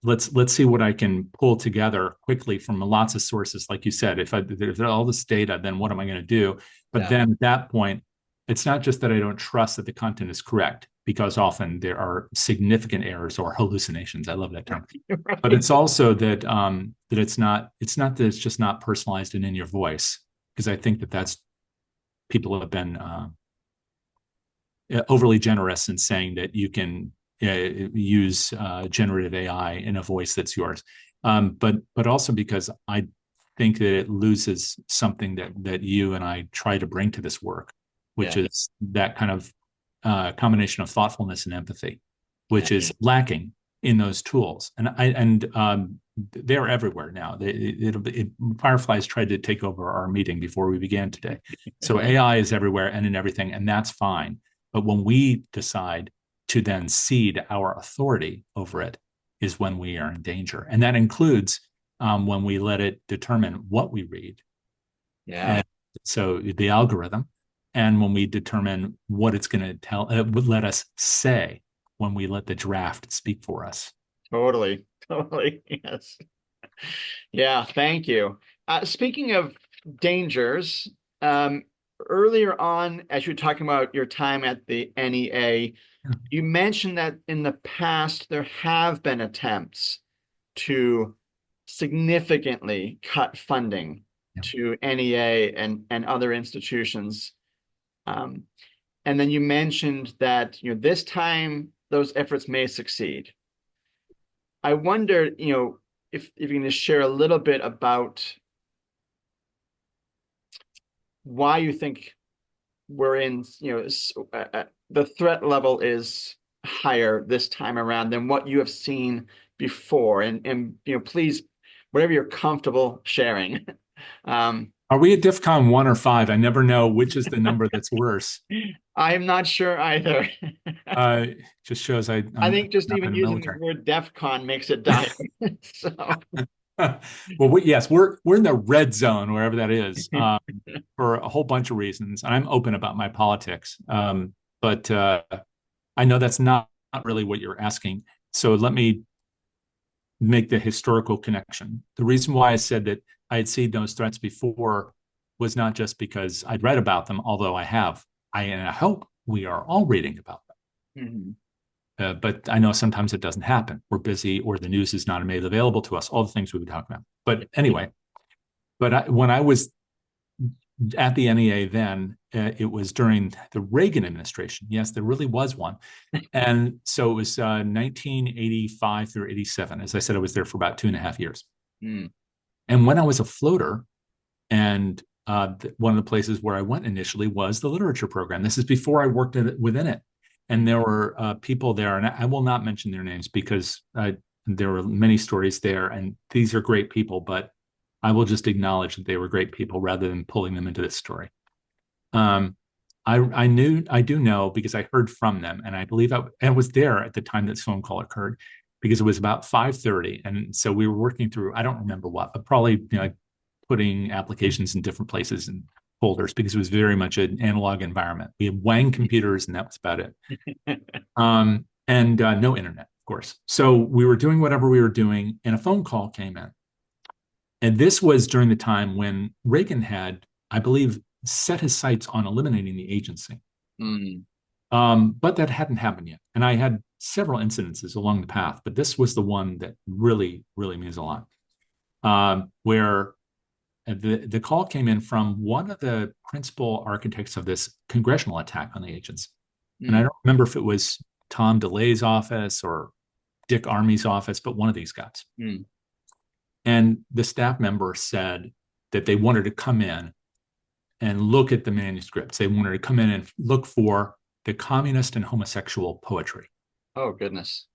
S3: let's see what I can pull together quickly from lots of sources. Like you said, if there's all this data, then what am I going to do? But then at that point, it's not just that I don't trust that the content is correct, because often there are significant errors or hallucinations. I love that term. Right. But it's also that that it's not that it's just not personalized and in your voice, because I think that's people have been overly generous in saying that you can use generative AI in a voice that's yours. But also because I think that it loses something that you and I try to bring to this work, which is that kind of combination of thoughtfulness and empathy, which is lacking in those tools. And they're everywhere now. Fireflies tried to take over our meeting before we began today. So AI is everywhere and in everything, and that's fine. But when we decide to then cede our authority over it is when we are in danger. And that includes when we let it determine what we read.
S2: Yeah.
S3: And so the algorithm, and when we determine what it's going to let us say when we let the draft speak for us.
S2: Totally. Yes. Yeah. Thank you. Speaking of dangers, earlier on, as you were talking about your time at the NEA, you mentioned that in the past, there have been attempts to significantly cut funding to NEA and other institutions. And then you mentioned that, this time those efforts may succeed. I wonder, if you can just share a little bit about why you think we're in, the threat level is higher this time around than what you have seen before. And please, whatever you're comfortable sharing.
S3: Are we at DEFCON 1 or 5? I never know which is the number that's worse.
S2: I'm not sure either.
S3: Just shows I
S2: think just even using the word DEFCON makes it dire. So.
S3: Well, yes, we're in the red zone, wherever that is, for a whole bunch of reasons. And I'm open about my politics, but I know that's not really what you're asking. So let me make the historical connection. The reason why I said that I had seen those threats before was not just because I'd read about them, although I have. And I hope we are all reading about them. Mm-hmm. But I know sometimes it doesn't happen. We're busy, or the news is not made available to us, all the things we would talk about. But anyway, when I was at the NEA then, it was during the Reagan administration. Yes, there really was one. And so it was 1985 through 87. As I said, I was there for about 2.5 years. Mm. And when I was a floater, and one of the places where I went initially was the literature program. This is before I worked within it. And there were people there, and I will not mention their names because there were many stories there, and these are great people, but I will just acknowledge that they were great people rather than pulling them into this story. I do know because I heard from them, and I believe I was there at the time this phone call occurred, because it was about 5:30, and so we were working through, I don't remember what, but probably putting applications in different places and folders, because it was very much an analog environment. We had Wang computers, and that was about it. And no internet, of course. So we were doing whatever we were doing, and a phone call came in. And this was during the time when Reagan had, I believe, set his sights on eliminating the agency. But that hadn't happened yet. And I had several incidences along the path, but this was the one that really, really means a lot, where the call came in from one of the principal architects of this congressional attack on the agency. And I don't remember if it was Tom DeLay's office or Dick Armey's office, but one of these guys. And the staff member said that they wanted to come in and look at the manuscripts. They wanted to come in and look for the communist and homosexual poetry.
S2: Oh, goodness.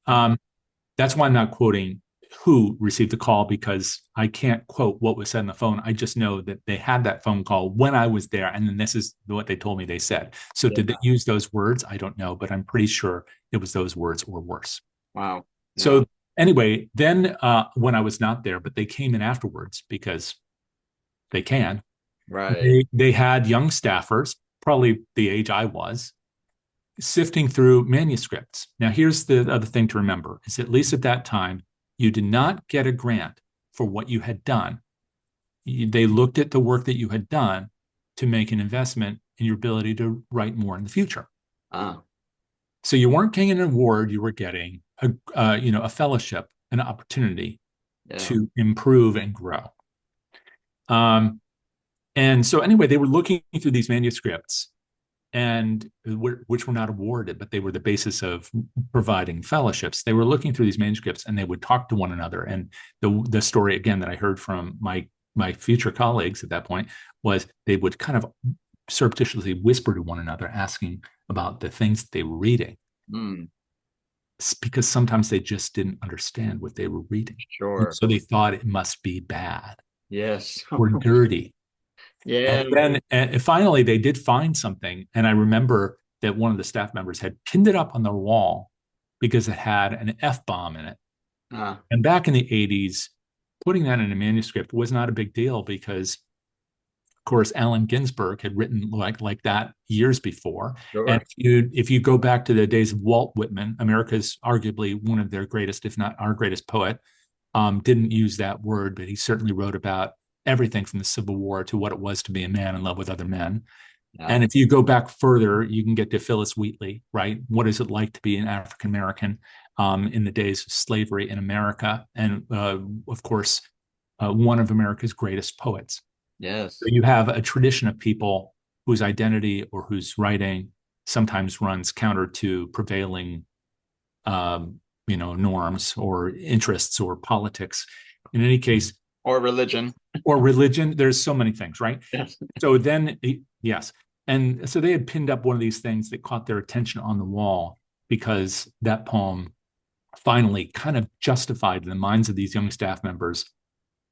S3: That's why I'm not quoting who received the call, because I can't quote what was said on the phone. I just know that they had that phone call when I was there, and then this is what they told me they said. So did they use those words? I don't know, but I'm pretty sure it was those words or worse.
S2: Wow. Yeah.
S3: So anyway, then when I was not there, but they came in afterwards because they can.
S2: Right.
S3: They had young staffers, probably the age I was, sifting through manuscripts. Now, here's the other thing to remember, is at least at that time, you did not get a grant for what you had done. They looked at the work that you had done to make an investment in your ability to write more in the future. So you weren't getting an award, you were getting a fellowship, an opportunity to improve and grow. And so anyway, they were looking through these manuscripts, and which were not awarded, but they were the basis of providing fellowships. They were looking through these manuscripts, and they would talk to one another. And the story again that I heard from my future colleagues at that point was they would kind of surreptitiously whisper to one another, asking about the things that they were reading, because sometimes they just didn't understand what they were reading.
S2: Sure.
S3: And so they thought it must be bad.
S2: Yes.
S3: Or dirty.
S2: Yeah.
S3: And then finally they did find something. And I remember that one of the staff members had pinned it up on the wall because it had an F-bomb in it. And back in the 80s, putting that in a manuscript was not a big deal because, of course, Allen Ginsberg had written like that years before.
S2: Sure.
S3: And if you go back to the days of Walt Whitman, America's arguably one of their greatest, if not our greatest poet, didn't use that word, but he certainly wrote about everything from the Civil War to what it was to be a man in love with other men. Yeah. And if you go back further, you can get to Phyllis Wheatley, right? What is it like to be an African American in the days of slavery in America? And of course, one of America's greatest poets.
S2: Yes.
S3: So you have a tradition of people whose identity or whose writing sometimes runs counter to prevailing norms or interests or politics. In any case,
S2: or religion.
S3: There's so many things, right?
S2: Yes.
S3: So then, yes. And so they had pinned up one of these things that caught their attention on the wall because that poem finally kind of justified in the minds of these young staff members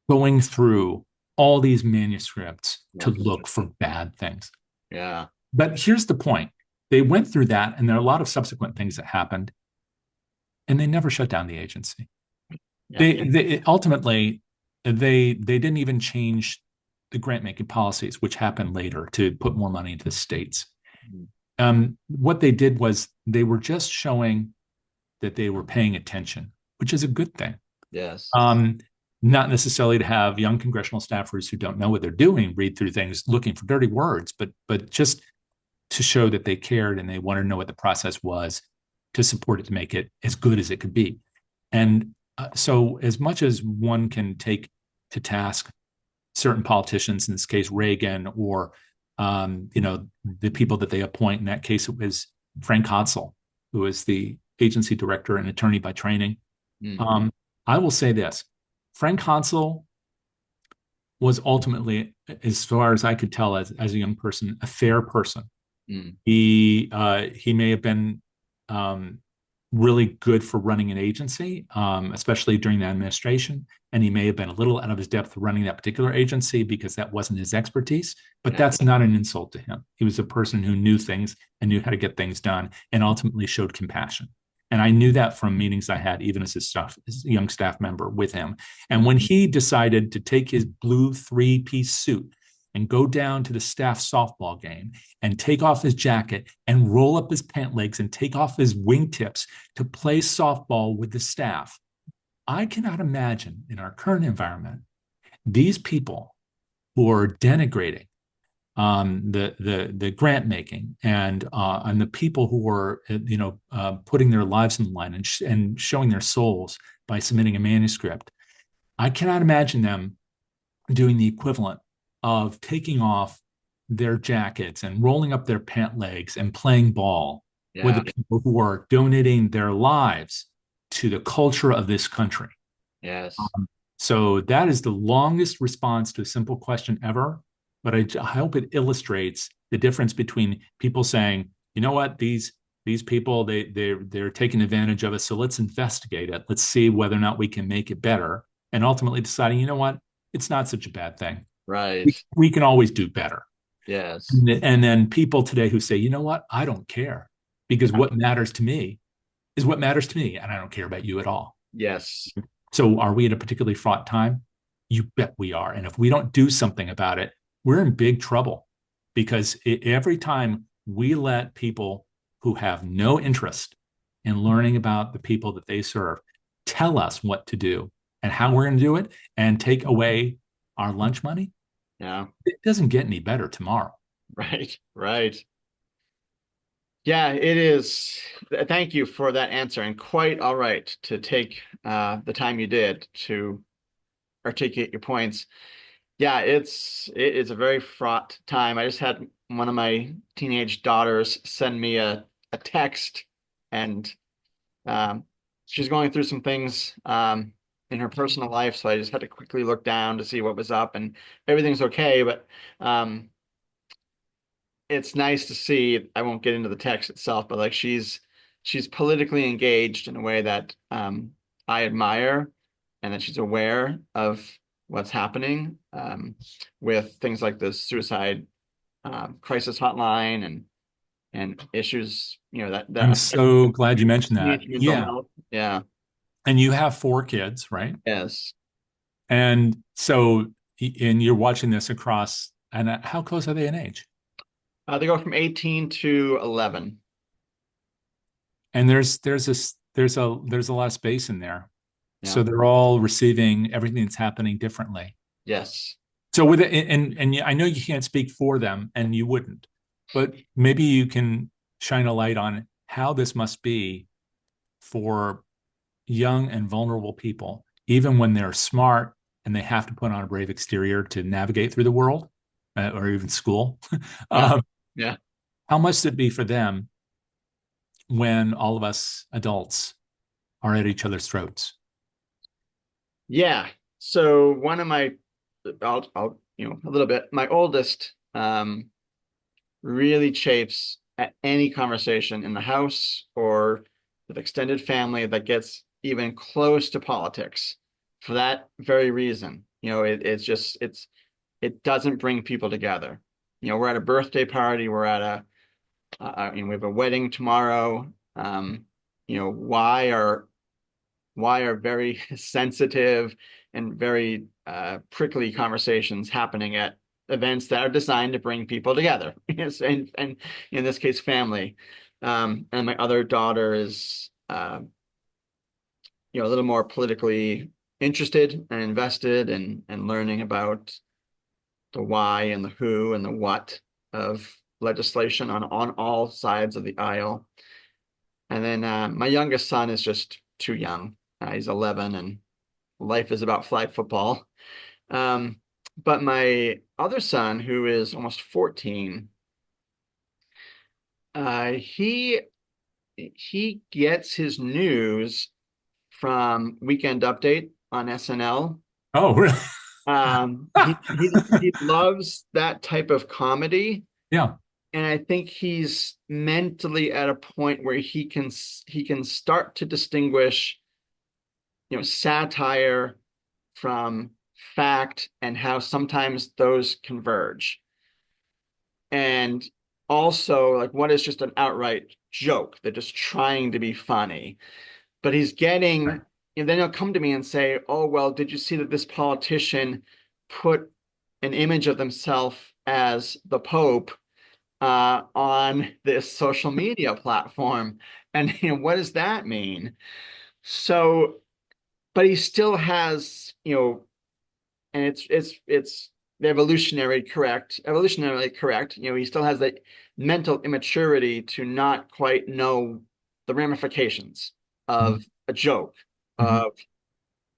S3: going through all these manuscripts to look for bad things.
S2: Yeah.
S3: But here's the point. They went through that, and there are a lot of subsequent things that happened, and they never shut down the agency. Yeah. They ultimately, they didn't even change the grant-making policies, which happened later to put more money into the states. What they did was they were just showing that they were paying attention, which is a good thing.
S2: Yes.
S3: Not necessarily to have young congressional staffers who don't know what they're doing read through things looking for dirty words, but just to show that they cared and they wanted to know what the process was to support it, to make it as good as it could be. And so as much as one can take to task certain politicians, in this case, Reagan, or, the people that they appoint, in that case, it was Frank Hodsell, who is the agency director and attorney by training. I will say this, Frank Hodsell was ultimately, as far as I could tell as a young person, a fair person. He may have been really good for running an agency, especially during the administration. And he may have been a little out of his depth running that particular agency because that wasn't his expertise, but that's not an insult to him. He was a person who knew things and knew how to get things done and ultimately showed compassion. And I knew that from meetings I had, even as a young staff member with him. And when he decided to take his blue 3-piece suit and go down to the staff softball game and take off his jacket and roll up his pant legs and take off his wingtips to play softball with the staff, I cannot imagine in our current environment, these people who are denigrating the grant making and the people who are putting their lives on the line and showing their souls by submitting a manuscript. I cannot imagine them doing the equivalent of taking off their jackets and rolling up their pant legs and playing ball with the people who are donating their lives to the culture of this country.
S2: Yes.
S3: So that is the longest response to a simple question ever, but I hope it illustrates the difference between people saying, you know what, these people, they're taking advantage of us, so let's investigate it. Let's see whether or not we can make it better. And ultimately deciding, you know what, it's not such a bad thing.
S2: Right.
S3: We can always do better.
S2: Yes.
S3: And then people today who say, you know what, I don't care, because what matters to me is what matters to me, and I don't care about you at all.
S2: Yes.
S3: So are we at a particularly fraught time? You bet we are. And if we don't do something about it, we're in big trouble, because every time we let people who have no interest in learning about the people that they serve tell us what to do and how we're going to do it and take away our lunch money, it doesn't get any better tomorrow.
S2: Right. Yeah, it is. Thank you for that answer, and quite all right to take the time you did to articulate your points. Yeah, it is a very fraught time. I just had one of my teenage daughters send me a text, and she's going through some things in her personal life, so I just had to quickly look down to see what was up, and everything's okay. But it's nice to see. I won't get into the text itself, but like she's politically engaged in a way that I admire, and that she's aware of what's happening with things like the suicide crisis hotline and issues, that
S3: I'm so glad you mentioned that.
S2: mental
S3: Yeah.
S2: health. Yeah.
S3: And you have 4 kids, right?
S2: Yes.
S3: And so, and you're watching this across, and how close are they in age?
S2: They go from 18 to 11.
S3: And there's a lot of space in there.
S2: Yeah.
S3: So they're all receiving everything that's happening differently.
S2: Yes.
S3: So with it, and I know you can't speak for them, and you wouldn't, but maybe you can shine a light on how this must be for young and vulnerable people, even when they're smart and they have to put on a brave exterior to navigate through the world or even school.
S2: Yeah. Yeah.
S3: How must it be for them when all of us adults are at each other's throats?
S2: Yeah. So one of my, I'll a little bit. My oldest really chafes at any conversation in the house or with extended family that gets even close to politics, for that very reason. It doesn't bring people together. We're at a birthday party, we're at we have a wedding tomorrow. Why are very sensitive and very prickly conversations happening at events that are designed to bring people together? Yes, and in this case, family. And my other daughter is a little more politically interested and invested, and learning about the why and the who and the what of legislation on all sides of the aisle. And then my youngest son is just too young. He's 11, and life is about flag football. But my other son, who is almost 14, he gets his news from Weekend Update on SNL.
S3: Oh, really?
S2: He loves that type of comedy.
S3: Yeah.
S2: And I think he's mentally at a point where he can start to distinguish, satire from fact, and how sometimes those converge. And also, like, what is just an outright joke? They're just trying to be funny. But he's getting,
S3: Right.
S2: and then he'll come to me and say, "Oh, well, did you see that this politician put an image of themselves as the Pope on this social media platform? And what does that mean?" So, but he still has, and it's evolutionarily correct. He still has that mental immaturity to not quite know the ramifications of a joke,
S3: Mhm.
S2: of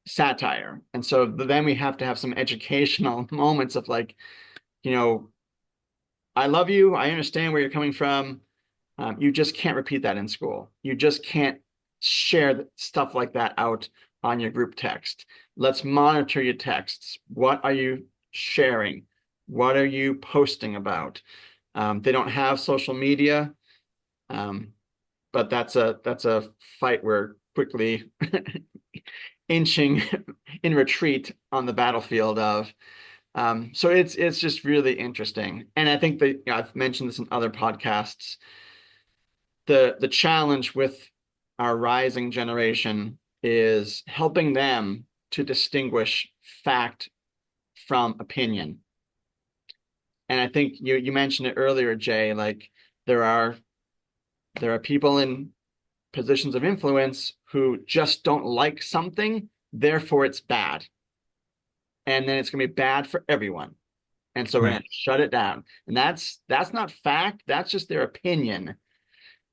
S2: satire. And so then we have to have some educational moments of like, I love you. I understand where you're coming from. You just can't repeat that in school. You just can't share stuff like that out on your group text. Let's monitor your texts. What are you sharing? What are you posting about? They don't have social media, but that's a fight we're quickly inching in retreat on the battlefield of. So it's just really interesting. And I think that, I've mentioned this in other podcasts. The challenge with our rising generation is helping them to distinguish fact from opinion. And I think you mentioned it earlier, Jay, like there are people in positions of influence who just don't like something, therefore it's bad. And then it's going to be bad for everyone. And so we're going to shut it down. And that's not fact, that's just their opinion.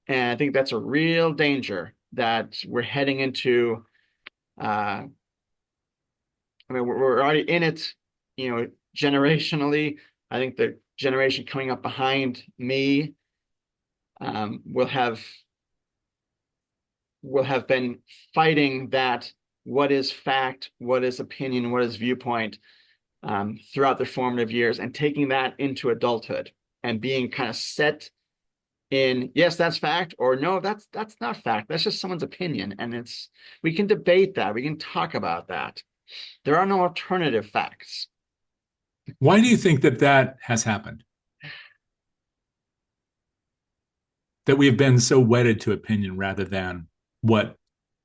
S2: And I think that's a real danger that we're heading into. We're already in it, generationally. I think the generation coming up behind me will have been fighting that what is fact, what is opinion, what is viewpoint throughout their formative years, and taking that into adulthood and being kind of set in, yes, that's fact, or no, that's not fact. That's just someone's opinion. And we can debate that. We can talk about that. There are no alternative facts.
S3: Why do you think that has happened? That we have been so wedded to opinion rather than what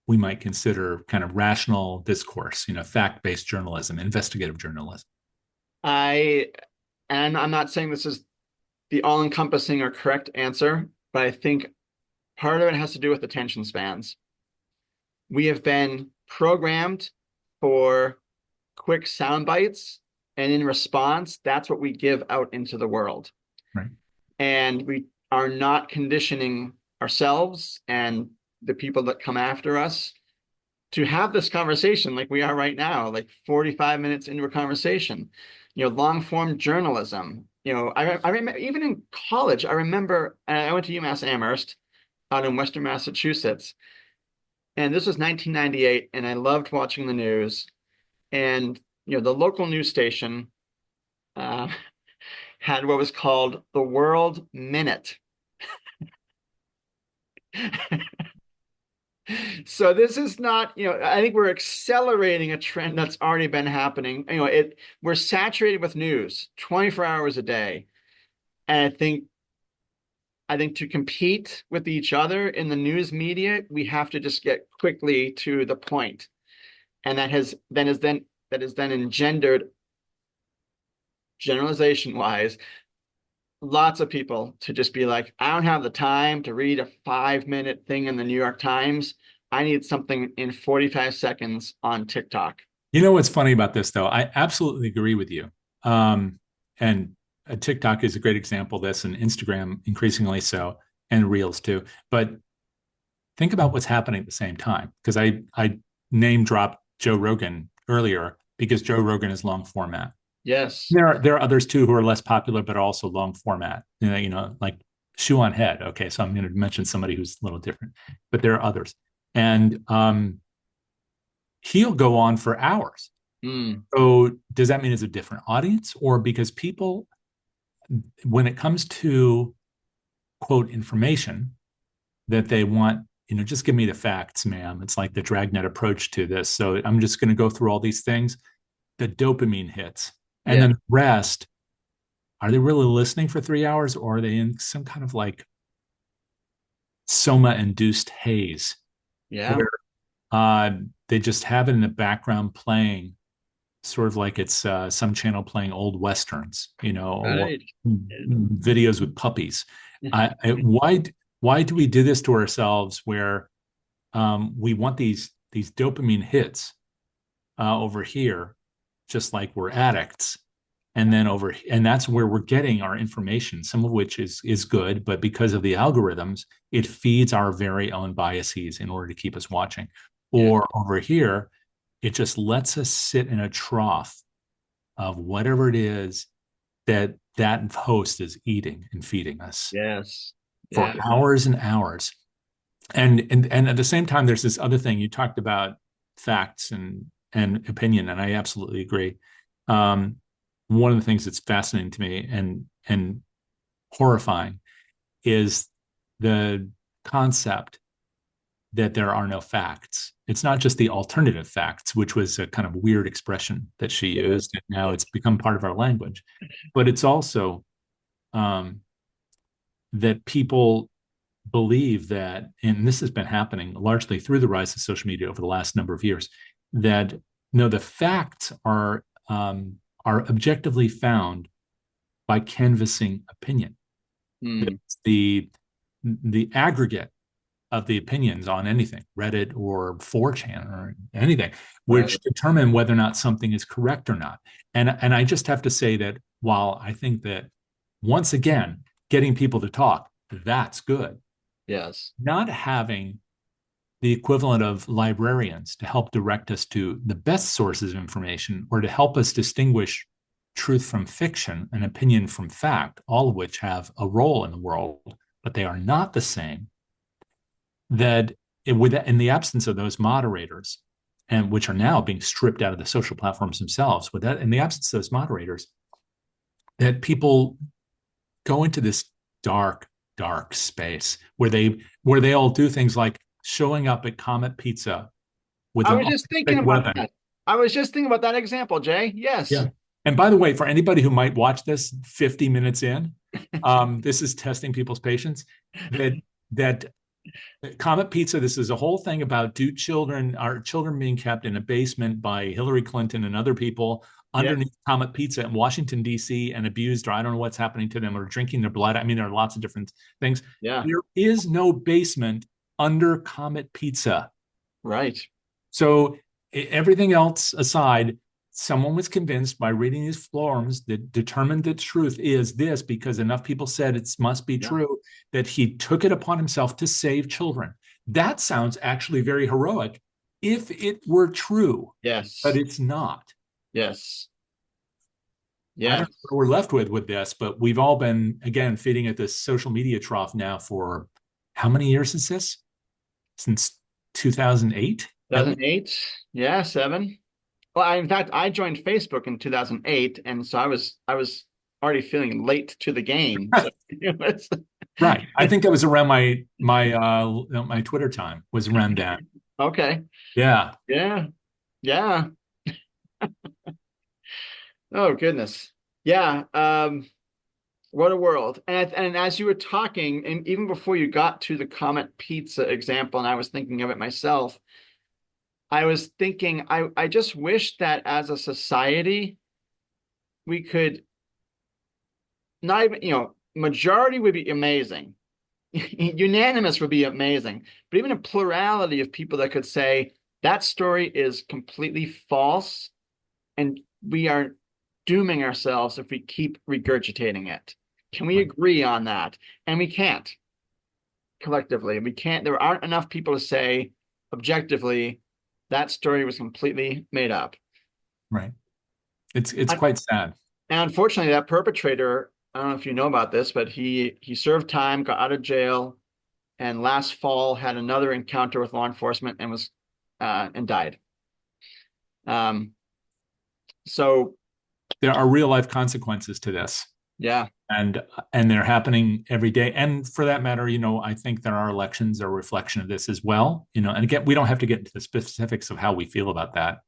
S3: we might consider kind of rational discourse, fact-based journalism, investigative journalism.
S2: And I'm not saying this is the all-encompassing or correct answer, but I think part of it has to do with attention spans. We have been programmed for quick sound bites, and in response, that's what we give out into the world.
S3: Right.
S2: And we are not conditioning ourselves and the people that come after us to have this conversation like we are right now, like 45 minutes into a conversation. Long form journalism. I remember even in college, I remember I went to UMass Amherst out in Western Massachusetts, and this was 1998, and I loved watching the news. And the local news station had what was called the World Minute. So this is not, I think we're accelerating a trend that's already been happening. We're saturated with news 24 hours a day. And I think to compete with each other in the news media, we have to just get quickly to the point. And that has then engendered, generalization wise, lots of people to just be like, I don't have the time to read a 5-minute thing in the New York Times. I need something in 45 seconds on TikTok.
S3: You know what's funny about this, though? I absolutely agree with you. And TikTok is a great example of this, and Instagram increasingly so, and Reels too. But think about what's happening at the same time, because I name dropped Joe Rogan earlier because Joe Rogan is long format.
S2: Yes.
S3: There are others too who are less popular, but are also long format. Like Shoe on Head. Okay, so I'm going to mention somebody who's a little different, but there are others, and he'll go on for hours. So does that mean it's a different audience, or because people, when it comes to quote information, that they want, just give me the facts, ma'am. It's like the dragnet approach to this. So I'm just going to go through all these things. The dopamine hits. And then the rest, are they really listening for 3 hours, or are they in some kind of like soma-induced haze?
S2: Yeah.
S3: Where they just have it in the background playing, sort of like it's some channel playing old Westerns, right. Or videos with puppies. Why do we do this to ourselves where we want these dopamine hits over here, just like we're addicts, and that's where we're getting our information, some of which is good, but because of the algorithms, it feeds our very own biases in order to keep us watching. Or over here, it just lets us sit in a trough of whatever it is that host is eating and feeding us. For hours and hours. And at the same time, there's this other thing. You talked about facts and opinion, and I absolutely agree. One of the things that's fascinating to me and horrifying is the concept that there are no facts. It's not just the alternative facts, which was a kind of weird expression that she used, and now it's become part of our language. But it's also that people believe that, and this has been happening largely through the rise of social media over the last number of years, that the facts are objectively found by canvassing opinion. It's the aggregate of the opinions on anything, Reddit or 4chan or anything, which determine whether or not something is correct or not. And I just have to say that while I think that, once again, getting people to talk, that's good.
S2: Yes.
S3: Not having the equivalent of librarians to help direct us to the best sources of information, or to help us distinguish truth from fiction and opinion from fact, all of which have a role in the world, but they are not the same, that in the absence of those moderators, and which are now being stripped out of the social platforms themselves, with that, in the absence of those moderators, that people go into this dark, dark space where they all do things like showing up at Comet Pizza with
S2: I
S3: an
S2: was just thinking
S3: automatic
S2: about
S3: weapon.
S2: that. I was just thinking about that example, Jay. Yes.
S3: Yeah. And by the way, for anybody who might watch this 50 minutes in, this is testing people's patience. That Comet Pizza, this is a whole thing about are children being kept in a basement by Hillary Clinton and other people
S2: Yeah.
S3: underneath Comet Pizza in Washington, D.C., and abused, or I don't know what's happening to them, or drinking their blood. I mean, there are lots of different things.
S2: Yeah.
S3: There is no basement under Comet Pizza.
S2: Right.
S3: So everything else aside, someone was convinced by reading these forums that determined that truth is this because enough people said it must be true, that he took it upon himself to save children. That sounds actually very heroic if it were true.
S2: Yes.
S3: But it's not.
S2: Yes.
S3: I don't know what we're left with this, but we've all been, again, feeding at this social media trough now for how many years is this? Since 2008?
S2: 2008? Yeah, 7. Well, in fact, I joined Facebook in 2008, and so I was already feeling late to the game. So
S3: Right. I think that was around my Twitter time was around that.
S2: Okay.
S3: Yeah.
S2: Yeah. Yeah. Oh, goodness. Yeah. What a world. And as you were talking, and even before you got to the Comet Pizza example, and I was thinking of it myself, I was thinking, I just wish that as a society, we could not even, majority would be amazing. Unanimous would be amazing. But even a plurality of people that could say that story is completely false and we are dooming ourselves if we keep regurgitating it. Can we agree on that? And we can't collectively. We can't. There aren't enough people to say objectively that story was completely made up.
S3: Right. It's quite sad.
S2: And unfortunately, that perpetrator, I don't know if you know about this, but he served time, got out of jail, and last fall had another encounter with law enforcement and was and died. So
S3: there are real life consequences to this.
S2: Yeah.
S3: And they're happening every day. And for that matter, I think that our elections are a reflection of this as well. And again, we don't have to get into the specifics of how we feel about that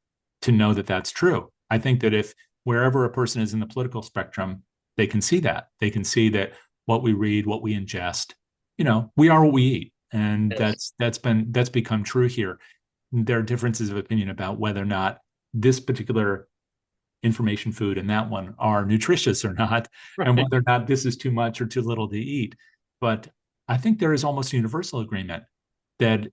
S3: to know that that's true. I think that if wherever a person is in the political spectrum, they can see that. They can see that what we read, what we ingest, we are what we eat. And
S2: Yes.
S3: that's become true here. There are differences of opinion about whether or not this particular information food and that one are nutritious or not,
S2: Right.
S3: and whether or not this is too much or too little to eat. But I think there is almost universal agreement that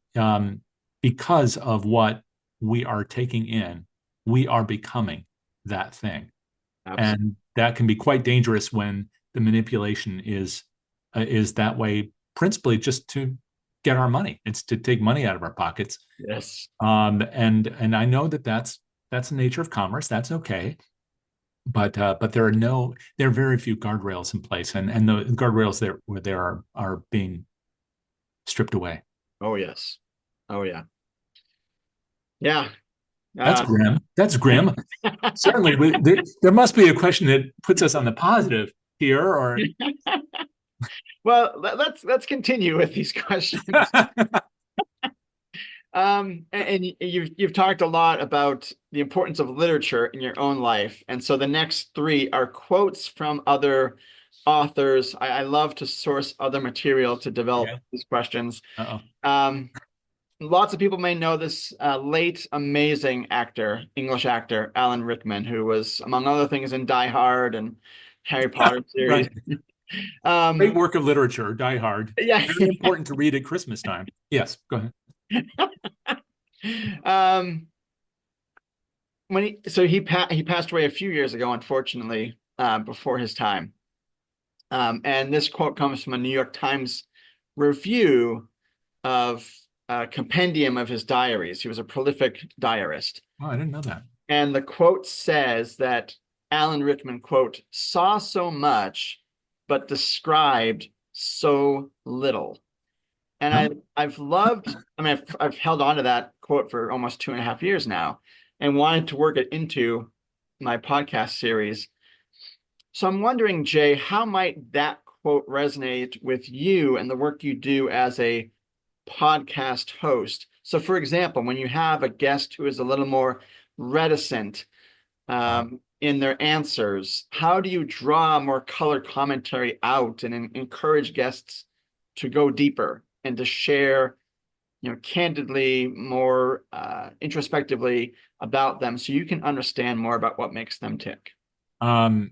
S3: because of what we are taking in, we are becoming that thing.
S2: Absolutely.
S3: And that can be quite dangerous when the manipulation is that way, principally just to get our money. It's to take money out of our pockets.
S2: Yes.
S3: And I know that's the nature of commerce. That's okay. But there are very few guardrails in place, and the guardrails there are being stripped away.
S2: Oh yes. Oh yeah. Yeah.
S3: That's grim. That's grim. Certainly, there must be a question that puts us on the positive here, or
S2: well, let's continue with these questions. And you've talked a lot about the importance of literature in your own life, and so the next 3 are quotes from other authors. I love to source other material to develop these questions. Lots of people may know this late amazing English actor, Alan Rickman, who was, among other things, in Die Hard and Harry Potter series.
S3: Right. Great work of literature, Die Hard.
S2: Yeah.
S3: Very important to read at Christmas time. Yes, go ahead.
S2: He passed away a few years ago, unfortunately, before his time. And this quote comes from a New York Times review of a compendium of his diaries. He was a prolific diarist.
S3: Oh, I didn't know that.
S2: And the quote says that Alan Rickman, quote, saw so much, but described so little. And I've loved, I've held on to that quote for almost 2.5 years now and wanted to work it into my podcast series. So I'm wondering, Jay, how might that quote resonate with you and the work you do as a podcast host? So, for example, when you have a guest who is a little more reticent in their answers, how do you draw more color commentary out and encourage guests to go deeper and to share, candidly, more introspectively about them, so you can understand more about what makes them tick?
S3: The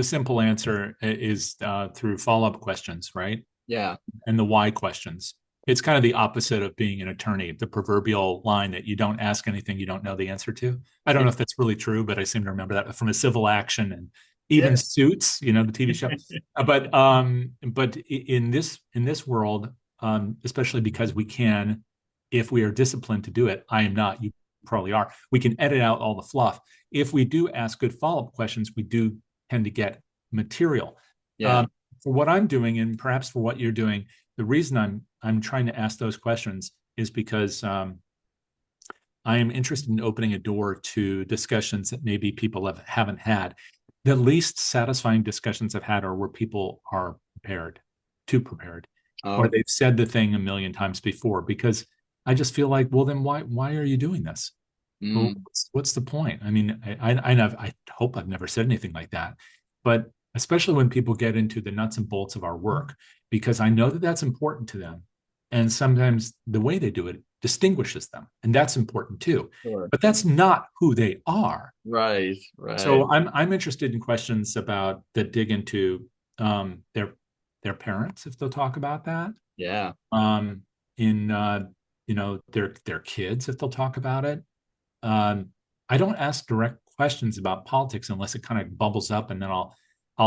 S3: simple answer is through follow-up questions, right?
S2: Yeah.
S3: And the why questions. It's kind of the opposite of being an attorney, the proverbial line that you don't ask anything you don't know the answer to. I don't know if that's really true, but I seem to remember that from a civil action and even Suits, the TV show. But in this world, especially because we can, if we are disciplined to do it, I am not, you probably are, we can edit out all the fluff. If we do ask good follow-up questions, we do tend to get material.
S2: Yeah.
S3: For what I'm doing, and perhaps for what you're doing, the reason I'm trying to ask those questions is because I am interested in opening a door to discussions that maybe people haven't had. The least satisfying discussions I've had are where people are too prepared, or they've said the thing a million times before, because I just feel like, well, then why are you doing this? Well, what's the point? I mean, I hope I've never said anything like that, but especially when people get into the nuts and bolts of our work, because I know that that's important to them. And sometimes the way they do it distinguishes them, and that's important too.
S2: Sure.
S3: But that's not who they are.
S2: Right.
S3: So I'm interested in questions that dig into their parents, if they'll talk about that.
S2: Yeah.
S3: Their kids, if they'll talk about it. I don't ask direct questions about politics unless it kind of bubbles up, and then I'll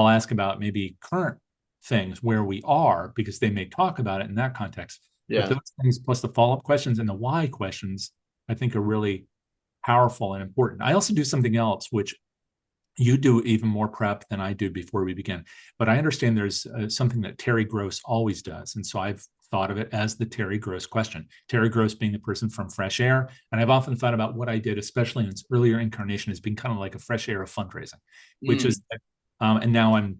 S3: ask about maybe current things where we are, because they may talk about it in that context.
S2: Yeah.
S3: But those things, plus the follow-up questions and the why questions, I think are really powerful and important. I also do something else, which you do even more prep than I do before we begin. But I understand there's something that Terry Gross always does. And so I've thought of it as the Terry Gross question. Terry Gross being the person from Fresh Air. And I've often thought about what I did, especially in its earlier incarnation, as being kind of like a Fresh Air of fundraising, which is, and now I'm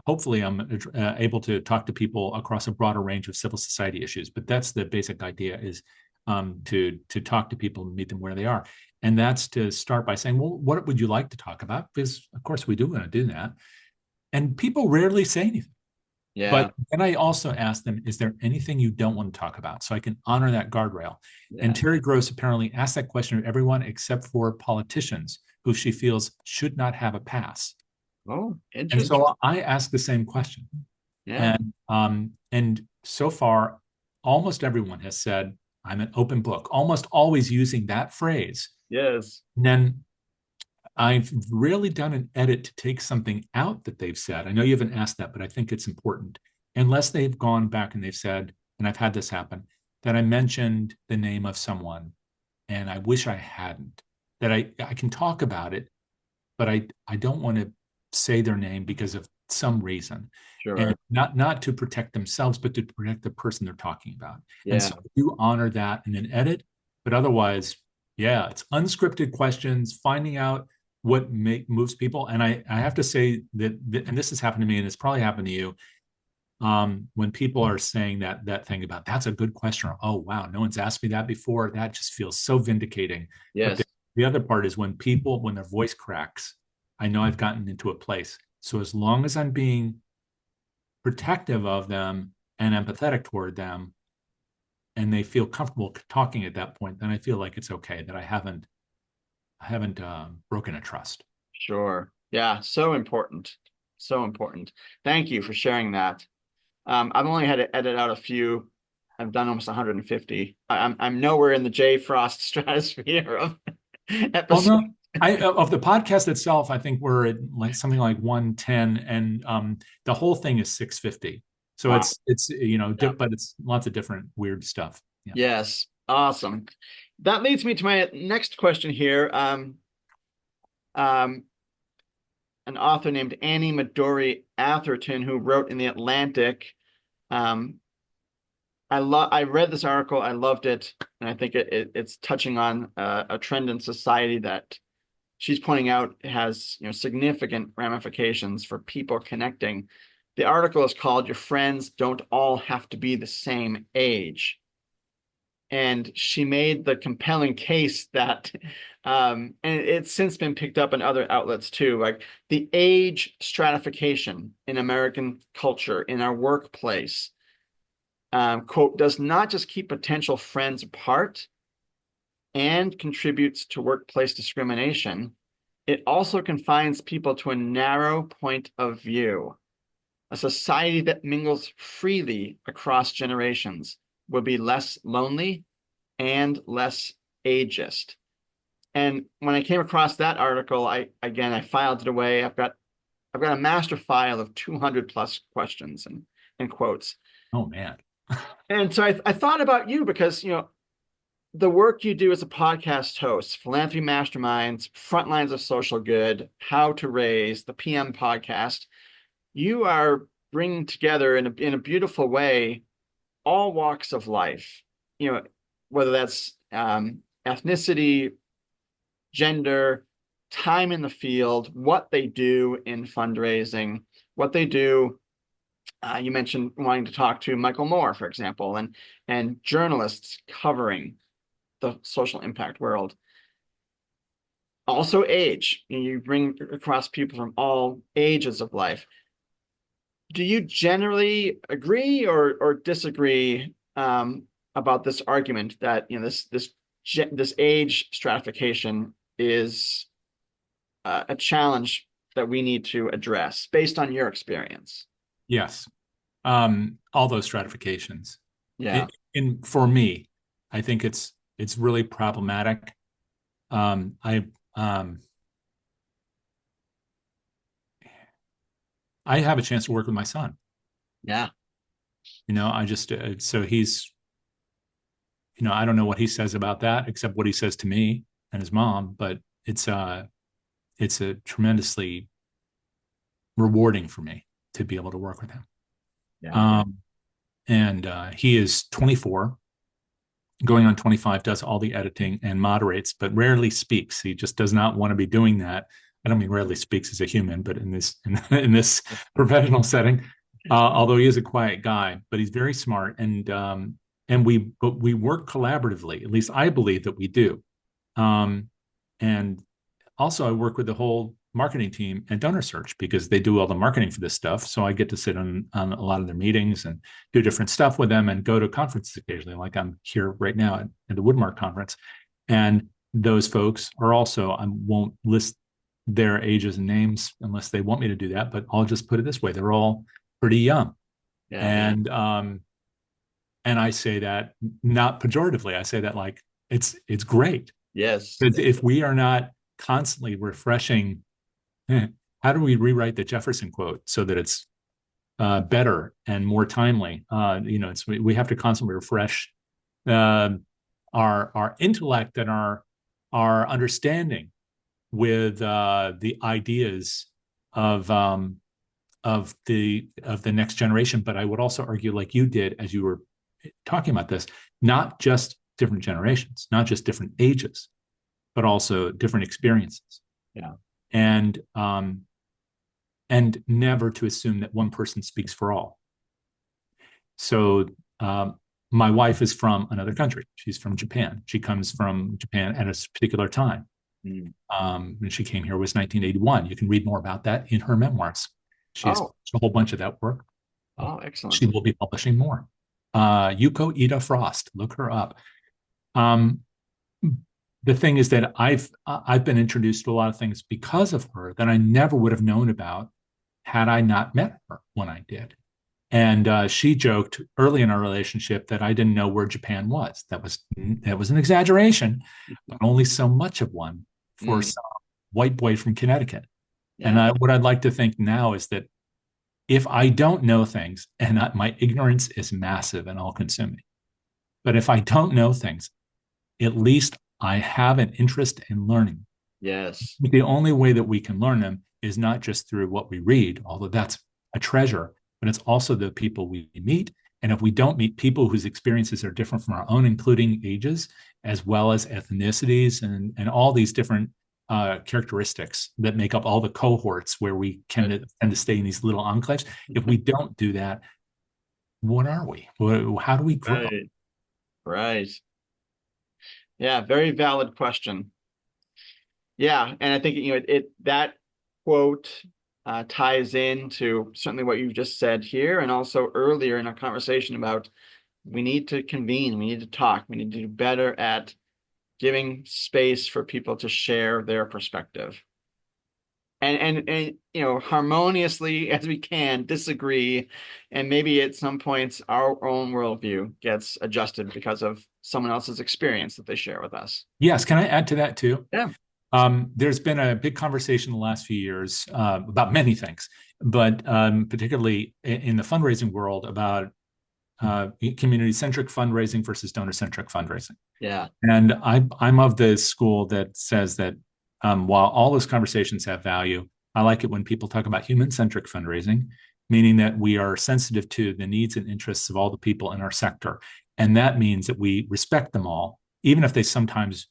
S3: able to talk to people across a broader range of civil society issues. But that's the basic idea, is to talk to people and meet them where they are. And that's to start by saying, well, what would you like to talk about? Because of course we do want to do that. And people rarely say anything.
S2: Yeah.
S3: But then I also ask them, is there anything you don't want to talk about? So I can honor that guardrail. Yeah. And Terry Gross apparently asked that question of everyone except for politicians who she feels should not have a pass.
S2: Oh, interesting.
S3: And so I ask the same question.
S2: Yeah.
S3: And so far, almost everyone has said, I'm an open book, almost always using that phrase.
S2: Yes.
S3: And then I've really done an edit to take something out that they've said. I know you haven't asked that, but I think it's important. Unless they've gone back and they've said, and I've had this happen, that I mentioned the name of someone and I wish I hadn't, that I can talk about it, but I don't want to say their name because of some reason.
S2: Sure.
S3: And not to protect themselves, but to protect the person they're talking about.
S2: Yeah. And
S3: so I do honor that in an edit, but otherwise, yeah, it's unscripted questions, finding out what moves people. And I have to say that, and this has happened to me, and it's probably happened to you, when people are saying that thing about, that's a good question, or, oh, wow, no one's asked me that before. That just feels so vindicating.
S2: Yes.
S3: But the other part is when their voice cracks, I know I've gotten into a place. So as long as I'm being protective of them and empathetic toward them, and they feel comfortable talking at that point, then I feel like it's okay, that I haven't broken a trust.
S2: Sure. Yeah. So important. So important. Thank you for sharing that. I've only had to edit out a few. I've done almost 150. I'm nowhere in the J Frost stratosphere of episodes.
S3: Well, no, of the podcast itself, I think we're at something like 110, and the whole thing is 650. So wow. It's but it's lots of different weird stuff.
S2: Yeah. Yes. Awesome. That leads me to my next question here. um, an author named Annie Midori Atherton, who wrote in The Atlantic. I read this article, I loved it, and I think it's touching on a trend in society that she's pointing out has significant ramifications for people connecting. The article is called "Your Friends Don't All Have to Be the Same Age." And she made the compelling case that, and it's since been picked up in other outlets too, like the age stratification in American culture, in our workplace, quote, does not just keep potential friends apart and contributes to workplace discrimination, it also confines people to a narrow point of view. A society that mingles freely across generations will be less lonely and less ageist. And when I came across that article, I filed it away. I've got a master file of 200 plus questions and quotes.
S3: Oh man.
S2: And so I thought about you because the work you do as a podcast host, Philanthropy Masterminds, Frontlines of Social Good, How to Raise, the PM podcast, you are bringing together in a beautiful way all walks of life, whether that's ethnicity, gender, time in the field, what they do in fundraising, what they do. You mentioned wanting to talk to Michael Moore, for example, and journalists covering the social impact world. Also age. You bring across people from all ages of life. Do you generally agree or disagree about this argument that this age stratification is a challenge that we need to address based on your experience?
S3: Yes. All those stratifications.
S2: Yeah.
S3: And for me, I think it's really problematic. I have a chance to work with my son.
S2: Yeah.
S3: I just so he's, I don't know what he says about that except what he says to me and his mom, but it's a tremendously rewarding for me to be able to work with him.
S2: Yeah.
S3: And he is 24, going on 25, does all the editing and moderates, but rarely speaks. He just does not want to be doing that. I don't mean rarely speaks as a human, but in this professional setting, although he is a quiet guy, but he's very smart, and we work collaboratively. At least I believe that we do. And also, I work with the whole marketing team at DonorSearch because they do all the marketing for this stuff. So I get to sit on a lot of their meetings and do different stuff with them and go to conferences occasionally, like I'm here right now at the Woodmark conference. And those folks are also, I won't list their ages and names unless they want me to do that, but I'll just put it this way: they're all pretty young. Yeah. And I say that not pejoratively. I say that like it's great.
S2: Yes.
S3: If we are not constantly refreshing, how do we rewrite the Jefferson quote so that it's better and more timely? We have to constantly refresh our intellect and our understanding with the ideas of the next generation. But I would also argue, like you did as you were talking about this, not just different generations, not just different ages, but also different experiences.
S2: Yeah.
S3: And never to assume that one person speaks for all. So my wife is from another country. She's from Japan. She comes from Japan at a particular time. When she came here was 1981. You can read more about that in her memoirs. She has a whole bunch of that work.
S2: Oh, excellent.
S3: She will be publishing more. Yuko Ida Frost, look her up. The thing is that I've been introduced to a lot of things because of her that I never would have known about had I not met her when I did. And she joked early in our relationship that I didn't know where Japan was. That was an exaggeration, but only so much of one for some white boy from Connecticut. Yeah. And what I'd like to think now is that if I don't know things, and my ignorance is massive and all-consuming, but if I don't know things, at least I have an interest in learning.
S2: Yes.
S3: The only way that we can learn them is not just through what we read, although that's a treasure, but it's also the people we meet. And if we don't meet people whose experiences are different from our own, including ages, as well as ethnicities and all these different characteristics that make up all the cohorts where we tend to stay in these little enclaves, if we don't do that, what are we? How do we grow?
S2: Right. Right. Yeah, very valid question. Yeah, and I think that quote ties into certainly what you just said here, and also earlier in our conversation about we need to convene, we need to talk, we need to do better at giving space for people to share their perspective, and harmoniously as we can disagree, and maybe at some points our own worldview gets adjusted because of someone else's experience that they share with us.
S3: Yes, can I add to that too?
S2: Yeah.
S3: There's been a big conversation in the last few years about many things, but particularly in the fundraising world about community-centric fundraising versus donor-centric fundraising.
S2: Yeah.
S3: And I'm of the school that says that while all those conversations have value, I like it when people talk about human-centric fundraising, meaning that we are sensitive to the needs and interests of all the people in our sector. And that means that we respect them all, even if they sometimes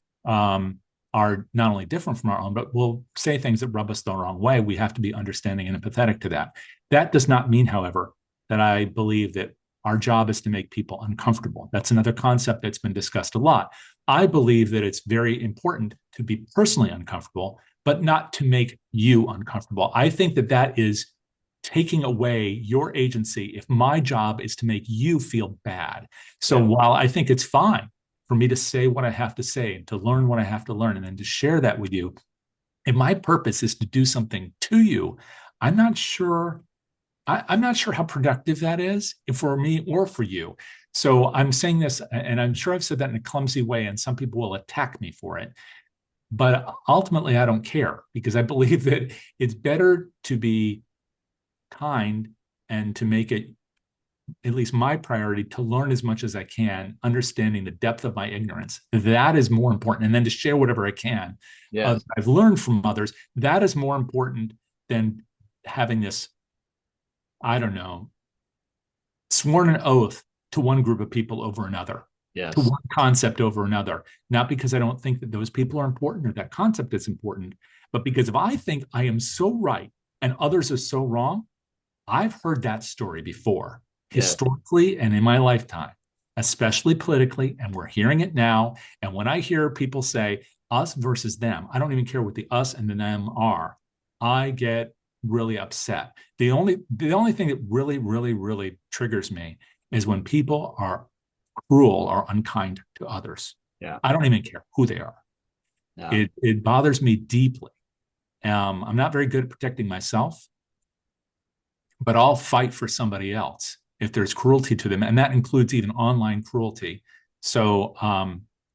S3: are not only different from our own, but will say things that rub us the wrong way. We have to be understanding and empathetic to that. That does not mean, however, that I believe that our job is to make people uncomfortable. That's another concept that's been discussed a lot. I believe that it's very important to be personally uncomfortable, but not to make you uncomfortable. I think that that is taking away your agency if my job is to make you feel bad. So while I think it's fine for me to say what I have to say and to learn what I have to learn and then to share that with you, if my purpose is to do something to you, I'm not sure how productive that is for me or for you. So I'm saying this, and I'm sure I've said that in a clumsy way, and some people will attack me for it. But ultimately, I don't care because I believe that it's better to be kind and to make it at least my priority to learn as much as I can, understanding the depth of my ignorance. That is more important. And then to share whatever I can. I've learned from others. That is more important than having this, I don't know, sworn an oath to one group of people over another, to one concept over another. Not because I don't think that those people are important or that concept is important, but because if I think I am so right and others are so wrong, I've heard that story before, historically and in my lifetime, especially politically, and we're hearing it now. And when I hear people say us versus them, I don't even care what the us and the them are. I get really upset. The only thing that really, really, really triggers me is when people are cruel or unkind to others.
S2: Yeah.
S3: I don't even care who they are. Yeah. It bothers me deeply. I'm not very good at protecting myself, but I'll fight for somebody else if there's cruelty to them, and that includes even online cruelty. So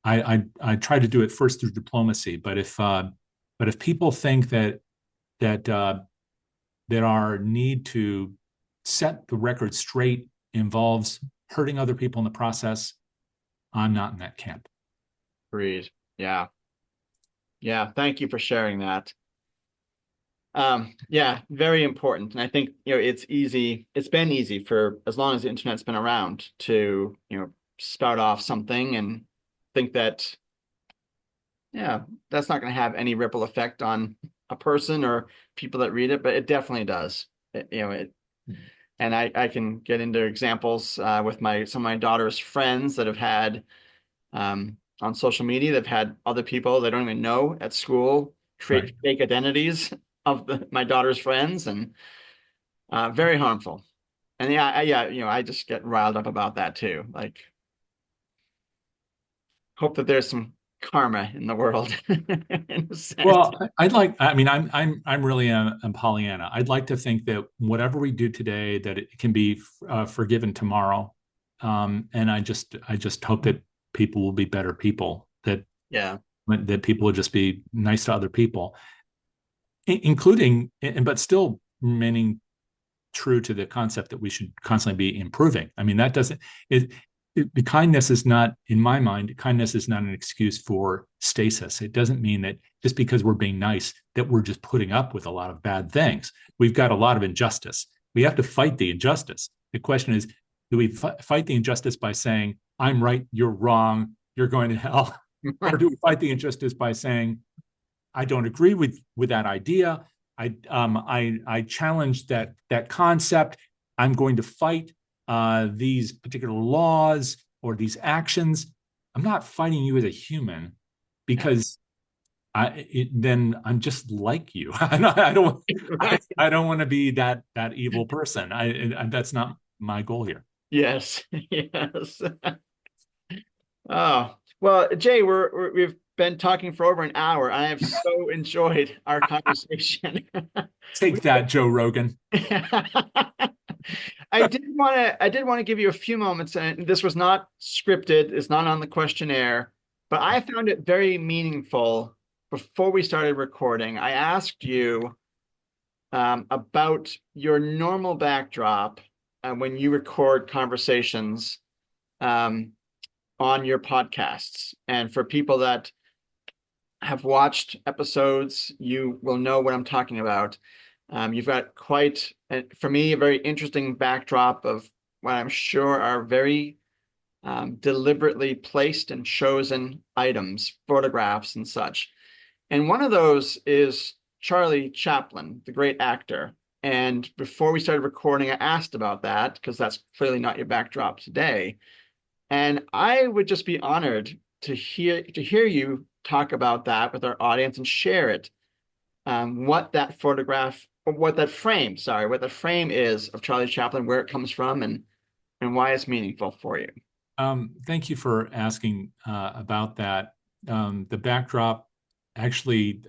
S3: I try to do it first through diplomacy. But if people think that our need to set the record straight involves hurting other people in the process, I'm not in that camp.
S2: Agreed. Yeah. Thank you for sharing that. Very important. And I think, it's been easy for as long as the internet's been around to, start off something and think that, that's not going to have any ripple effect on a person or people that read it, but it definitely does. And I can get into examples with some of my daughter's friends that have had on social media, they've had other people they don't even know at school create fake identities of my daughter's friends, and very harmful. And I just get riled up about that too. Like, hope that there's some karma in the world. In a sense.
S3: Well, I'm really a Pollyanna. I'd like to think that whatever we do today, that it can be forgiven tomorrow. And I just hope that people will be better people, that people will just be nice to other people, including, but still remaining true to the concept that we should constantly be improving. I mean, that doesn't, the kindness is not, in my mind, kindness is not an excuse for stasis. It doesn't mean that just because we're being nice, that we're just putting up with a lot of bad things. We've got a lot of injustice. We have to fight the injustice. The question is, do we fight the injustice by saying, I'm right, you're wrong, you're going to hell? Or do we fight the injustice by saying, I don't agree with that idea. I challenge that concept. I'm going to fight these particular laws or these actions. I'm not fighting you as a human because then I'm just like you. I don't want to be that evil person. That's not my goal here.
S2: Yes, yes. Oh, well, Jay, we've been talking for over an hour. I have so enjoyed our conversation.
S3: Take that, Joe Rogan.
S2: I did want to give you a few moments, and this was not scripted, it's not on the questionnaire, but I found it very meaningful. Before we started recording, I asked you about your normal backdrop when you record conversations on your podcasts. And for people that have watched episodes, you will know what I'm talking about. You've got quite, for me, a very interesting backdrop of what I'm sure are very deliberately placed and chosen items, photographs and such. And one of those is Charlie Chaplin, the great actor. And before we started recording, I asked about that because that's clearly not your backdrop today. And I would just be honored to hear you talk about that with our audience and share it. What that photograph, or what that frame is of Charlie Chaplin, where it comes from, and why it's meaningful for you.
S3: Thank you for asking about that. The backdrop actually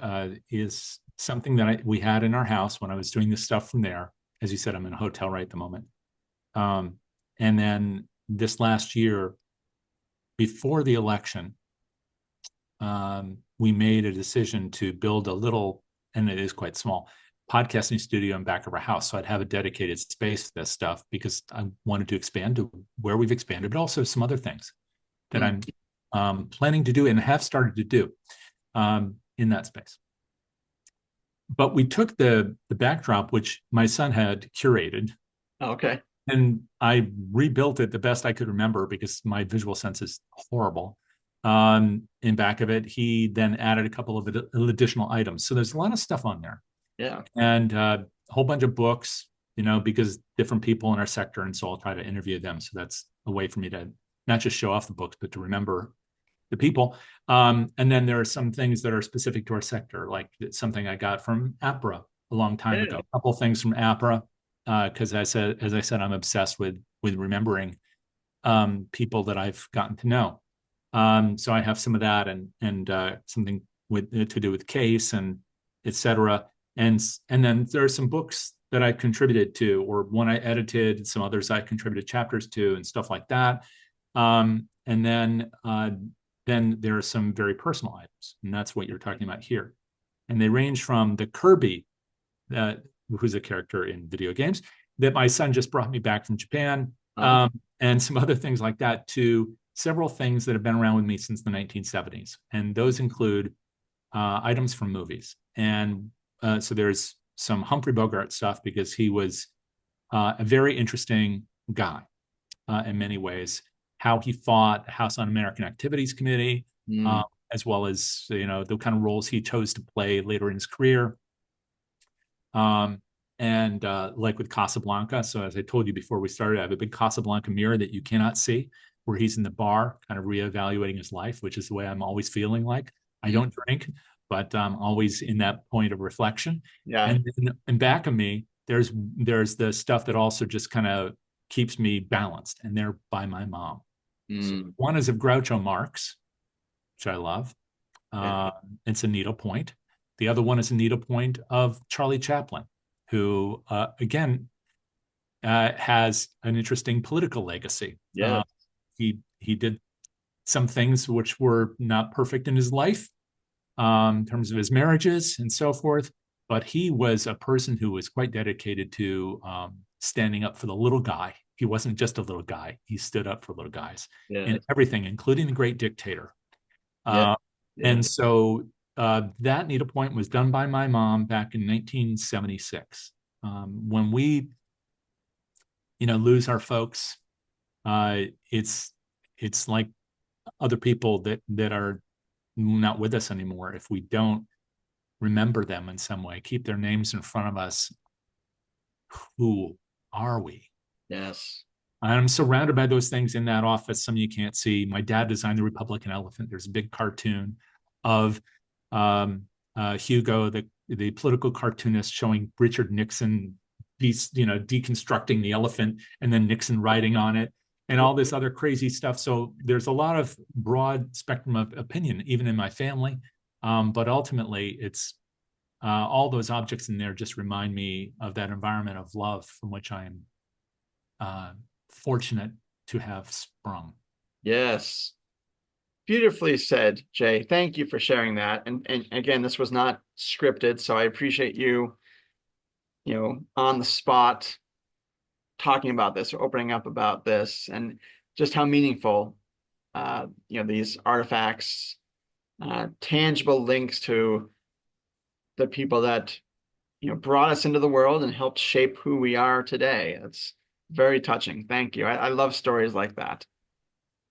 S3: is something that we had in our house when I was doing this stuff from there. As you said, I'm in a hotel right at the moment. And then this last year, before the election, we made a decision to build a little, and it is quite small, podcasting studio in back of our house. So I'd have a dedicated space for this stuff because I wanted to expand to where we've expanded, but also some other things that I'm planning to do and have started to do in that space. But we took the backdrop, which my son had curated.
S2: Oh, okay.
S3: And I rebuilt it the best I could remember because my visual sense is horrible. In back of it, he then added a couple of additional items. So there's a lot of stuff on there.
S2: Yeah.
S3: And a whole bunch of books, because different people in our sector. And so I'll try to interview them. So that's a way for me to not just show off the books, but to remember the people. And then there are some things that are specific to our sector, like something I got from APRA a long time ago, a couple of things from APRA. Because as I said, I'm obsessed with remembering people that I've gotten to know. So I have some of that and something to do with case and et cetera. And then there are some books that I contributed to, or one I edited, some others I contributed chapters to, and stuff like that. And then there are some very personal items, and that's what you're talking about here. And they range from the Kirby, who's a character in video games, that my son just brought me back from Japan, and some other things like that, to several things that have been around with me since the 1970s. And those include items from movies. And so there's some Humphrey Bogart stuff because he was a very interesting guy in many ways. How he fought House Un-American Activities Committee, as well as the kind of roles he chose to play later in his career. And like with Casablanca. So as I told you before we started, I have a big Casablanca mirror that you cannot see, where he's in the bar, kind of reevaluating his life, which is the way I'm always feeling like. I don't drink, but I'm always in that point of reflection. Yeah. And then in back of me, there's the stuff that also just kind of keeps me balanced, and they're by my mom. So one is of Groucho Marx, which I love. It's a needlepoint. The other one is a needlepoint of Charlie Chaplin, who, again, has an interesting political legacy. Yeah. He did some things which were not perfect in his life, in terms of his marriages and so forth, but he was a person who was quite dedicated to standing up for the little guy he wasn't just a little guy. He stood up for little guys in
S2: Yes.
S3: everything, including the great dictator.
S2: Yeah.
S3: And
S2: Yes.
S3: so that needlepoint was done by my mom back in 1976. When we, lose our folks, it's like other people that are not with us anymore. If we don't remember them in some way, keep their names in front of us, who are we?
S2: Yes.
S3: I'm surrounded by those things in that office. Some you can't see. My dad designed the Republican elephant. There's a big cartoon of Hugo, the political cartoonist, showing Richard Nixon, deconstructing the elephant, and then Nixon riding on it, and all this other crazy stuff. So there's a lot of broad spectrum of opinion, even in my family. But ultimately, it's all those objects in there just remind me of that environment of love from which I'm fortunate to have sprung.
S2: Yes. Beautifully said, Jay. Thank you for sharing that. And again, this was not scripted, so I appreciate you, on the spot talking about this or opening up about this, and just how meaningful, these artifacts, tangible links to the people that, brought us into the world and helped shape who we are today. It's very touching. Thank you. I love stories like that.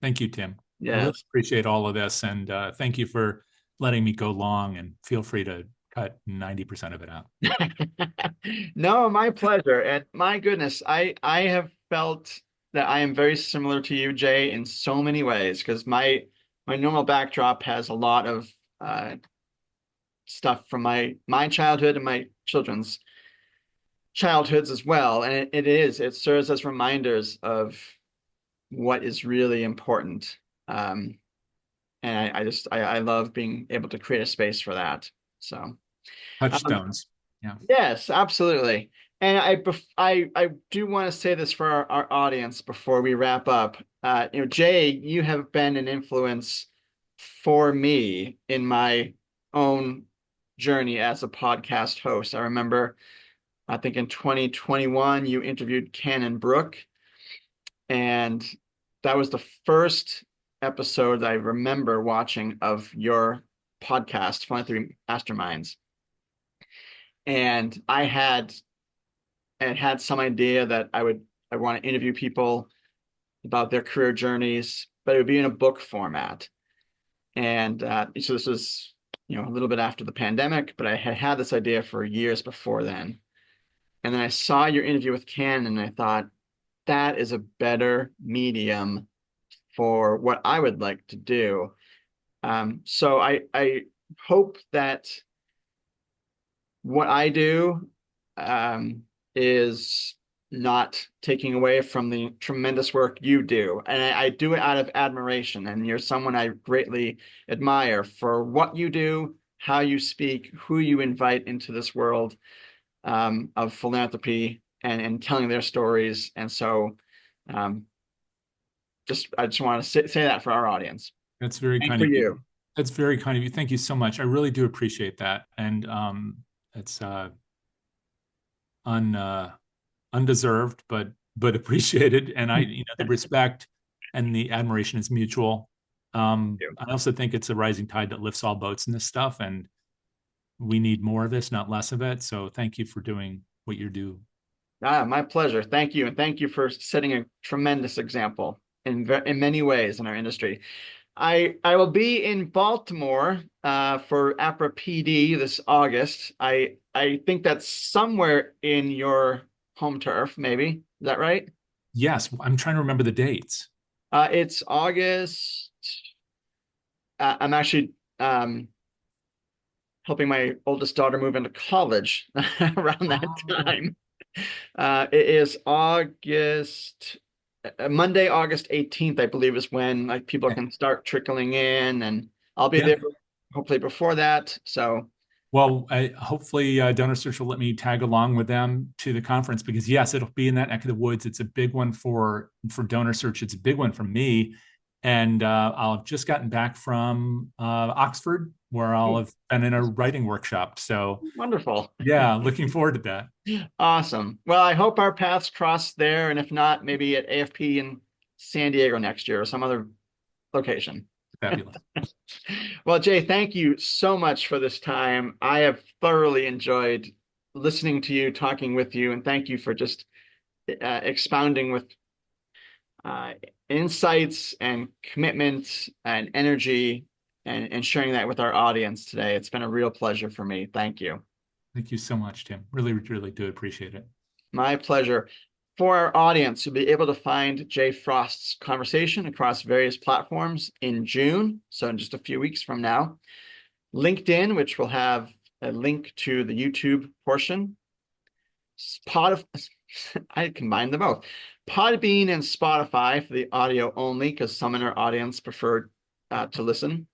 S3: Thank you, Tim. I really
S2: Yes.
S3: appreciate all of this. And thank you for letting me go long, and feel free to cut 90% of it out.
S2: No, my pleasure. And my goodness, I have felt that I am very similar to you, Jay, in so many ways, because my normal backdrop has a lot of stuff from my childhood and my children's childhoods as well. And it serves as reminders of what is really important. And I love being able to create a space for that. So
S3: Touchstones. Yeah.
S2: yes, absolutely. And I do want to say this for our audience before we wrap up. Jay, you have been an influence for me in my own journey as a podcast host. I remember, I think in 2021, you interviewed Ken and Brooke, and that was the first episode that I remember watching of your podcast, Philanthropy Masterminds. And I had some idea that I want to interview people about their career journeys, but it would be in a book format. And so this was, a little bit after the pandemic, but I had this idea for years before then. And then I saw your interview with Ken, and I thought, that is a better medium for what I would like to do. So I hope that what I do is not taking away from the tremendous work you do. And I do it out of admiration. And you're someone I greatly admire for what you do, how you speak, who you invite into this world of philanthropy and telling their stories. And so I just want to say that for our audience.
S3: That's very
S2: And
S3: kind
S2: for
S3: of you.
S2: you.
S3: That's very kind of you. Thank you so much. I really do appreciate that. And it's undeserved, but appreciated. And the respect and the admiration is mutual. I also think it's a rising tide that lifts all boats in this stuff, and we need more of this, not less of it. So thank you for doing what you do.
S2: My pleasure. Thank you. And thank you for setting a tremendous example in many ways in our industry. I will be in Baltimore for APRA PD this August. I think that's somewhere in your home turf, maybe. Is that right?
S3: Yes, I'm trying to remember the dates.
S2: It's August. I'm actually helping my oldest daughter move into college around that time. It is Monday, August 18th, I believe, is when people can start trickling in, and I'll be there hopefully before that. So,
S3: well, hopefully DonorSearch will let me tag along with them to the conference, because yes, it'll be in that neck of the woods. It's a big one for DonorSearch. It's a big one for me, And I've just gotten back from Oxford, where I'll have been in a writing workshop. So
S2: Wonderful.
S3: yeah, looking forward to that.
S2: Awesome. Well, I hope our paths cross there. And if not, maybe at AFP in San Diego next year or some other location.
S3: Fabulous.
S2: Well, Jay, thank you so much for this time. I have thoroughly enjoyed listening to you, talking with you, and thank you for just expounding with insights and commitment and energy and sharing that with our audience today. It's been a real pleasure for me. Thank you.
S3: Thank you so much, Tim. Really, really do appreciate it.
S2: My pleasure. For our audience, you'll be able to find Jay Frost's conversation across various platforms in June, so in just a few weeks from now. LinkedIn, which will have a link to the YouTube portion. I combined them both. Podbean and Spotify for the audio only, because some in our audience prefer to listen.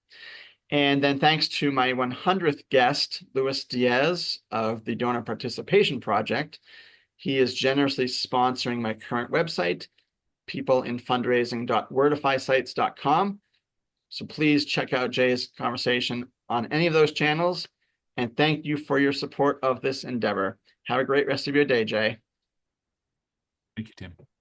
S2: And then thanks to my 100th guest, Luis Diaz of the Donor Participation Project. He is generously sponsoring my current website, peopleinfundraising.wordifysites.com. So please check out Jay's conversation on any of those channels. And thank you for your support of this endeavor. Have a great rest of your day, Jay.
S3: Thank you, Tim.